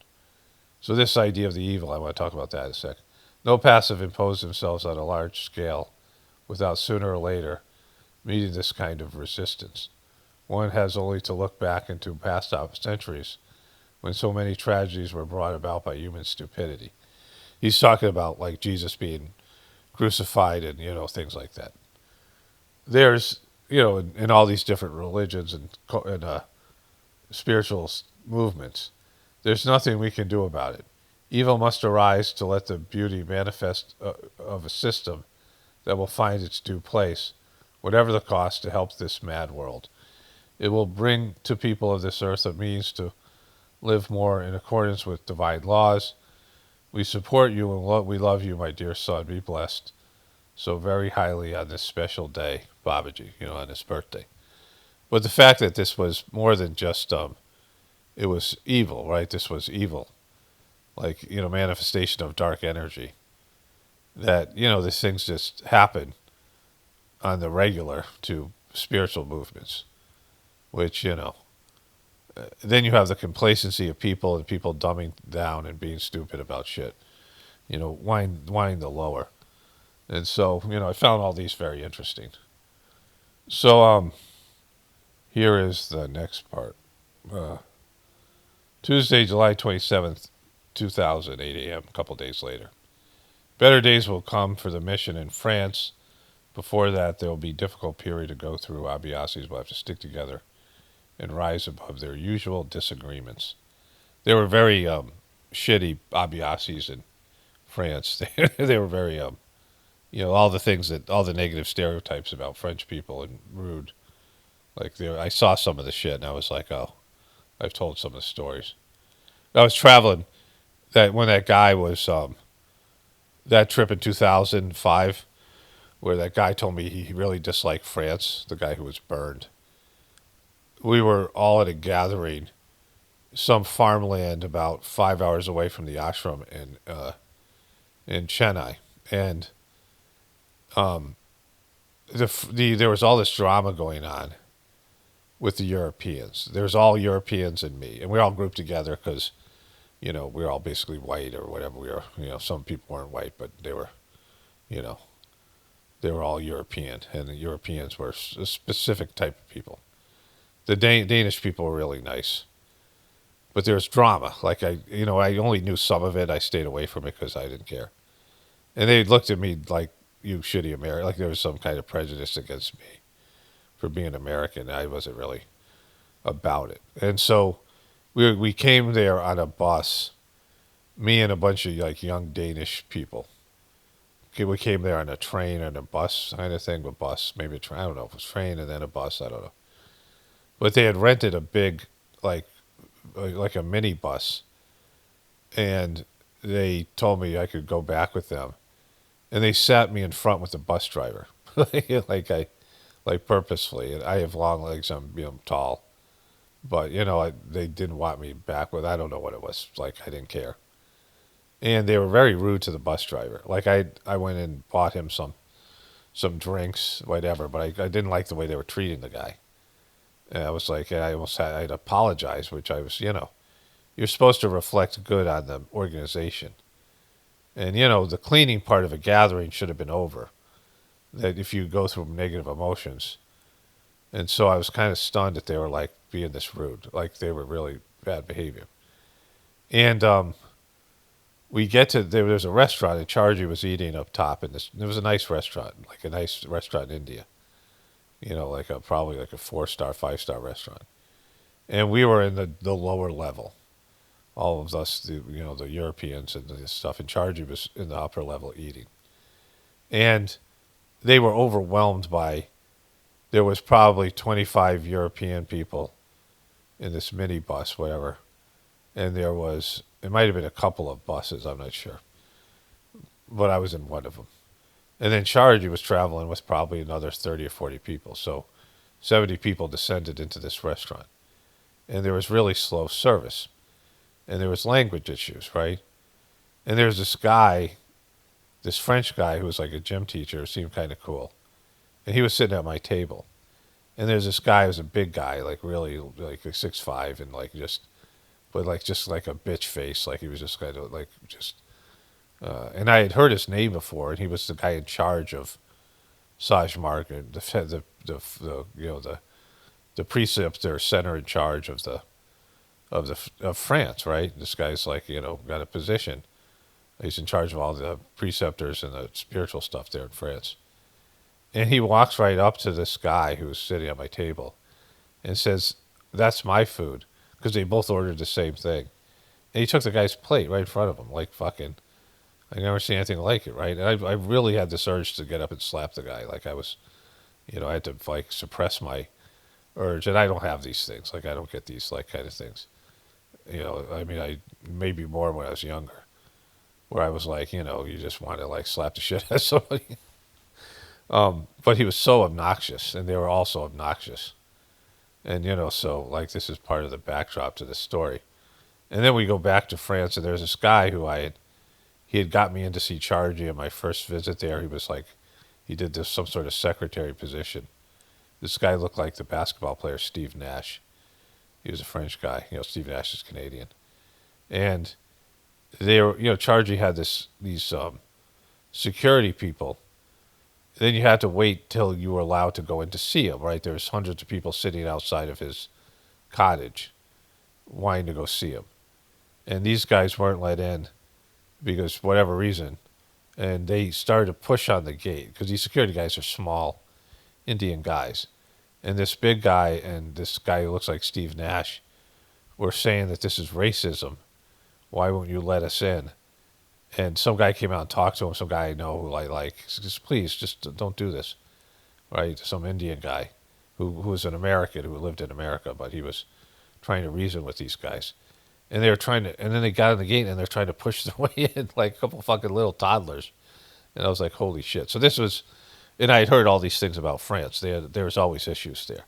Speaker 1: So this idea of the evil, I want to talk about that in a sec. No passive impose themselves on a large scale without sooner or later meeting this kind of resistance. One has only to look back into past centuries when so many tragedies were brought about by human stupidity. He's talking about like Jesus being crucified and, things like that. There's, in all these different religions and spiritual movements, there's nothing we can do about it. Evil must arise to let the beauty manifest of a system that will find its due place, whatever the cost, to help this mad world. It will bring to people of this earth a means to live more in accordance with divine laws. We support you and we love you, my dear son. Be blessed so very highly on this special day, Babaji, on his birthday. But the fact that this was more than just, it was evil, right? This was evil. Like, manifestation of dark energy. That, these things just happen on the regular to spiritual movements, which, then you have the complacency of people and people dumbing down and being stupid about shit, whining the lower. And so, I found all these very interesting. So, here is the next part. Tuesday, July 27th, 2000, 8 a.m., a couple days later. Better days will come for the mission in France. Before that, there will be a difficult period to go through. Abhyasis will have to stick together and rise above their usual disagreements. They were very shitty Abhyasis in France. They were very, all the negative stereotypes about French people and rude. Like, I saw some of the shit and I was like, oh, I've told some of the stories. I was traveling when that guy was, that trip in 2005, where that guy told me he really disliked France, the guy who was burned. We were all at a gathering, some farmland about 5 hours away from the ashram in Chennai, and there was all this drama going on with the Europeans. There's all Europeans and me, and we all grouped together because, we're all basically white or whatever we are. Some people weren't white, but they were, they were all European, and the Europeans were a specific type of people. The Danish people were really nice, but there's drama. Like I only knew some of it. I stayed away from it because I didn't care. And they looked at me like, you shitty American, like there was some kind of prejudice against me for being American. I wasn't really about it. And so we came there on a bus, me and a bunch of like young Danish people. We came there on a train and a bus kind of thing, but bus, maybe a train, I don't know if it was train and then a bus, I don't know. But they had rented a big, like a mini bus, and they told me I could go back with them. And they sat me in front with the bus driver. like purposefully. And I have long legs. I'm tall, but they didn't want me back with. I don't know what it was. Like I didn't care, and they were very rude to the bus driver. Like I went and bought him some drinks, whatever, but I didn't like the way they were treating the guy. And I was like, I almost had I'd apologize, which I was, you're supposed to reflect good on the organization. And, the cleaning part of a gathering should have been over. That if you go through negative emotions. And so I was kind of stunned that they were like being this rude. Like they were really bad behavior. And we get to, there's a restaurant and Chargy was eating up top in this. It was a nice restaurant, like a nice restaurant in India. Like probably like a 4-star, 5-star restaurant. And we were in the lower level. All of us, the Europeans and this stuff. And Chargy was in the upper level eating. And they were overwhelmed by, there was probably 25 European people in this minibus, whatever. And it might have been a couple of buses, I'm not sure. But I was in one of them. And then Chargy was traveling with probably another 30 or 40 people. So 70 people descended into this restaurant. And there was really slow service. And there was language issues, right? And there was this guy, this French guy who was like a gym teacher, who seemed kind of cool. And he was sitting at my table. And there's this guy who was a big guy, like really like 6'5", and like just like a bitch face. Like he was just kind of like just, and I had heard his name before, and he was the guy in charge of Saj Market, the preceptor center in charge of France, right? This guy's like, got a position. He's in charge of all the preceptors and the spiritual stuff there in France. And he walks right up to this guy who was sitting at my table and says, "That's my food," because they both ordered the same thing. And he took the guy's plate right in front of him, like fucking, I never seen anything like it, right? And I really had this urge to get up and slap the guy. Like I was, I had to like suppress my urge. And I don't have these things. Like I don't get these like kind of things. I mean, I maybe more when I was younger, where I was like, you just want to like slap the shit out of somebody. But he was so obnoxious, and they were also obnoxious. And, so like this is part of the backdrop to this story. And then we go back to France, and there's this guy who he had got me in to see Chargy on my first visit there. He was like, he did this some sort of secretary position. This guy looked like the basketball player Steve Nash. He was a French guy. Steve Nash is Canadian. And they were, Chargy had these security people. Then you had to wait till you were allowed to go in to see him, right? There was hundreds of people sitting outside of his cottage wanting to go see him. And these guys weren't let in because whatever reason. And they started to push on the gate because these security guys are small Indian guys. And this big guy and this guy who looks like Steve Nash were saying that this is racism. Why won't you let us in? And some guy came out and talked to him, some guy I know who I like. Says, please, just don't do this. Right? Some Indian guy who was an American, who lived in America, but he was trying to reason with these guys. And they were trying to, and then they got in the gate and they're trying to push their way in like a couple fucking little toddlers. And I was like, holy shit. So this was, and I had heard all these things about France. There was always issues there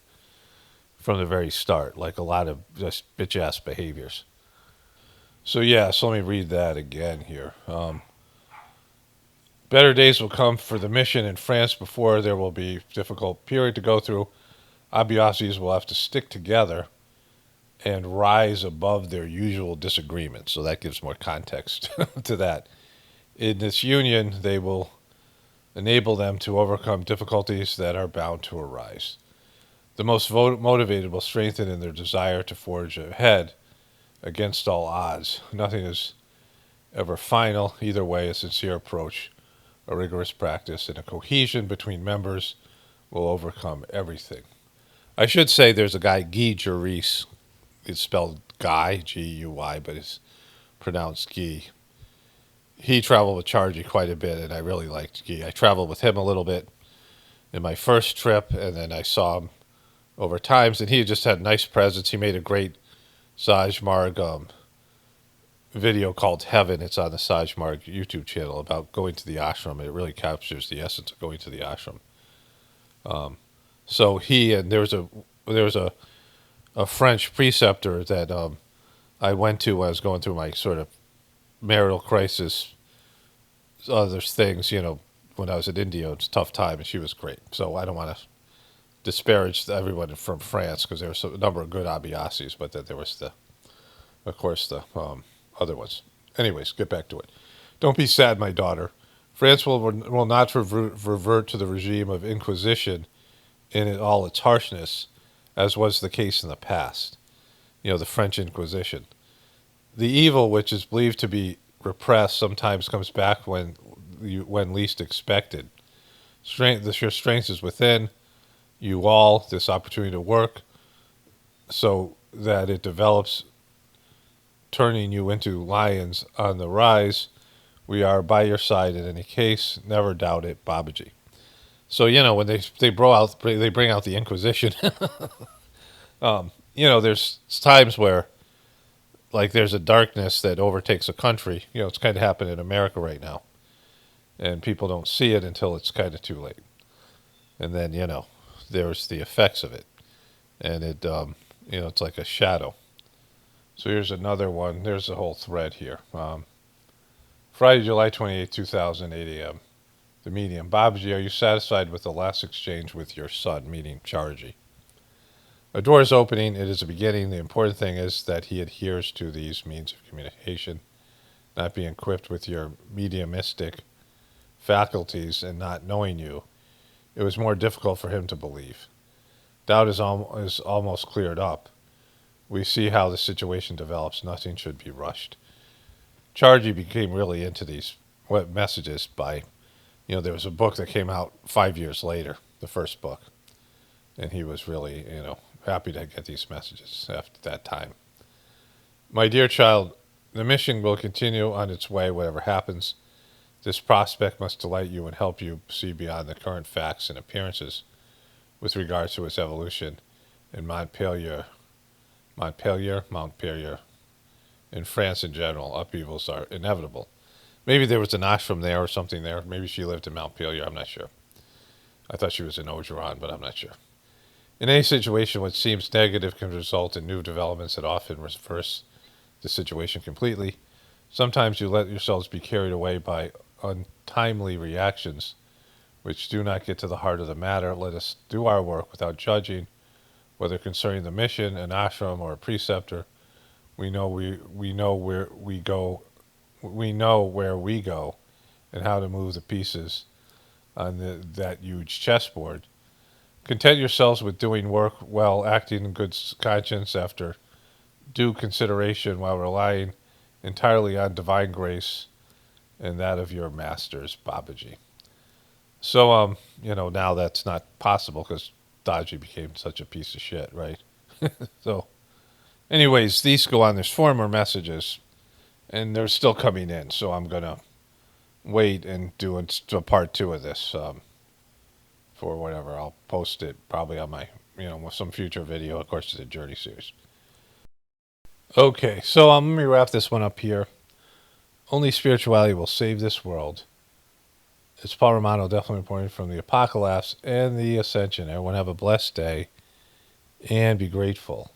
Speaker 1: from the very start, like a lot of just bitch-ass behaviors. So let me read that again here. Better days will come for the mission in France before there will be a difficult period to go through. Abiyasis will have to stick together and rise above their usual disagreements. So that gives more context to that. In this union, they will enable them to overcome difficulties that are bound to arise. The most motivated will strengthen in their desire to forge ahead against all odds. Nothing is ever final. Either way, a sincere approach, a rigorous practice, and a cohesion between members will overcome everything. I should say there's a guy, Guy Jerice. It's spelled Guy, G-U-Y, but it's pronounced Guy. He traveled with Chargy quite a bit, and I really liked Guy. I traveled with him a little bit in my first trip, and then I saw him over times, and he just had nice presence. He made a great Saj Marg video called Heaven. It's on the Saj Marg YouTube channel about going to the ashram. It really captures the essence of going to the ashram. So there was a French preceptor that I went to when I was going through my sort of marital crisis, other things, when I was in India. It was a tough time, and she was great. So I don't want to disparage everyone from France, because there was a number of good Abiyasis, but that there was of course, the other ones. Anyways, get back to it. Don't be sad, my daughter. France will not revert to the regime of Inquisition in all its harshness, as was the case in the past. The French Inquisition. The evil, which is believed to be repressed, sometimes comes back when least expected. Your strength is within you all, this opportunity to work, so that it develops, turning you into lions on the rise. We are by your side in any case. Never doubt it, Babaji. So when they bring out the Inquisition, there's times where, like, there's a darkness that overtakes a country. It's kind of happening in America right now, and people don't see it until it's kind of too late. And then there's the effects of it, and it's like a shadow. So here's another one. There's a whole thread here. Friday, July 28, 2000, 8 a.m. The medium. Babaji, are you satisfied with the last exchange with your son, meaning Charji? A door is opening. It is a beginning. The important thing is that he adheres to these means of communication, not being equipped with your mediumistic faculties and not knowing you. It was more difficult for him to believe. Doubt is almost cleared up. We see how the situation develops. Nothing should be rushed. Charji became really into these messages by, there was a book that came out 5 years later, the first book, and he was really, happy to get these messages after that time. My dear child, the mission will continue on its way, whatever happens. This prospect must delight you and help you see beyond the current facts and appearances with regards to its evolution in Montpellier, in France in general. Upheavals are inevitable. Maybe there was an ashram there or something there. Maybe she lived in Montpellier. I'm not sure. I thought she was in Ogeron, but I'm not sure. In any situation, what seems negative can result in new developments that often reverse the situation completely. Sometimes you let yourselves be carried away by untimely reactions which do not get to the heart of the matter. Let us do our work without judging, whether concerning the mission, an ashram, or a preceptor. We know where we go, and how to move the pieces on that huge chessboard. Content yourselves with doing work well, acting in good conscience after due consideration, while relying entirely on divine grace and that of your masters, Babaji. So, now that's not possible because Daji became such a piece of shit, right? So, anyways, these go on. There's 4 more messages, and they're still coming in. So I'm gonna wait and do a part 2 of this for whatever. I'll post it probably on my, with some future video. Of course, it's a Journey series. Okay, so let me wrap this one up here. Only spirituality will save this world. It's Paul Romano, definitely reporting from the Apocalypse and the Ascension. Everyone have a blessed day and be grateful.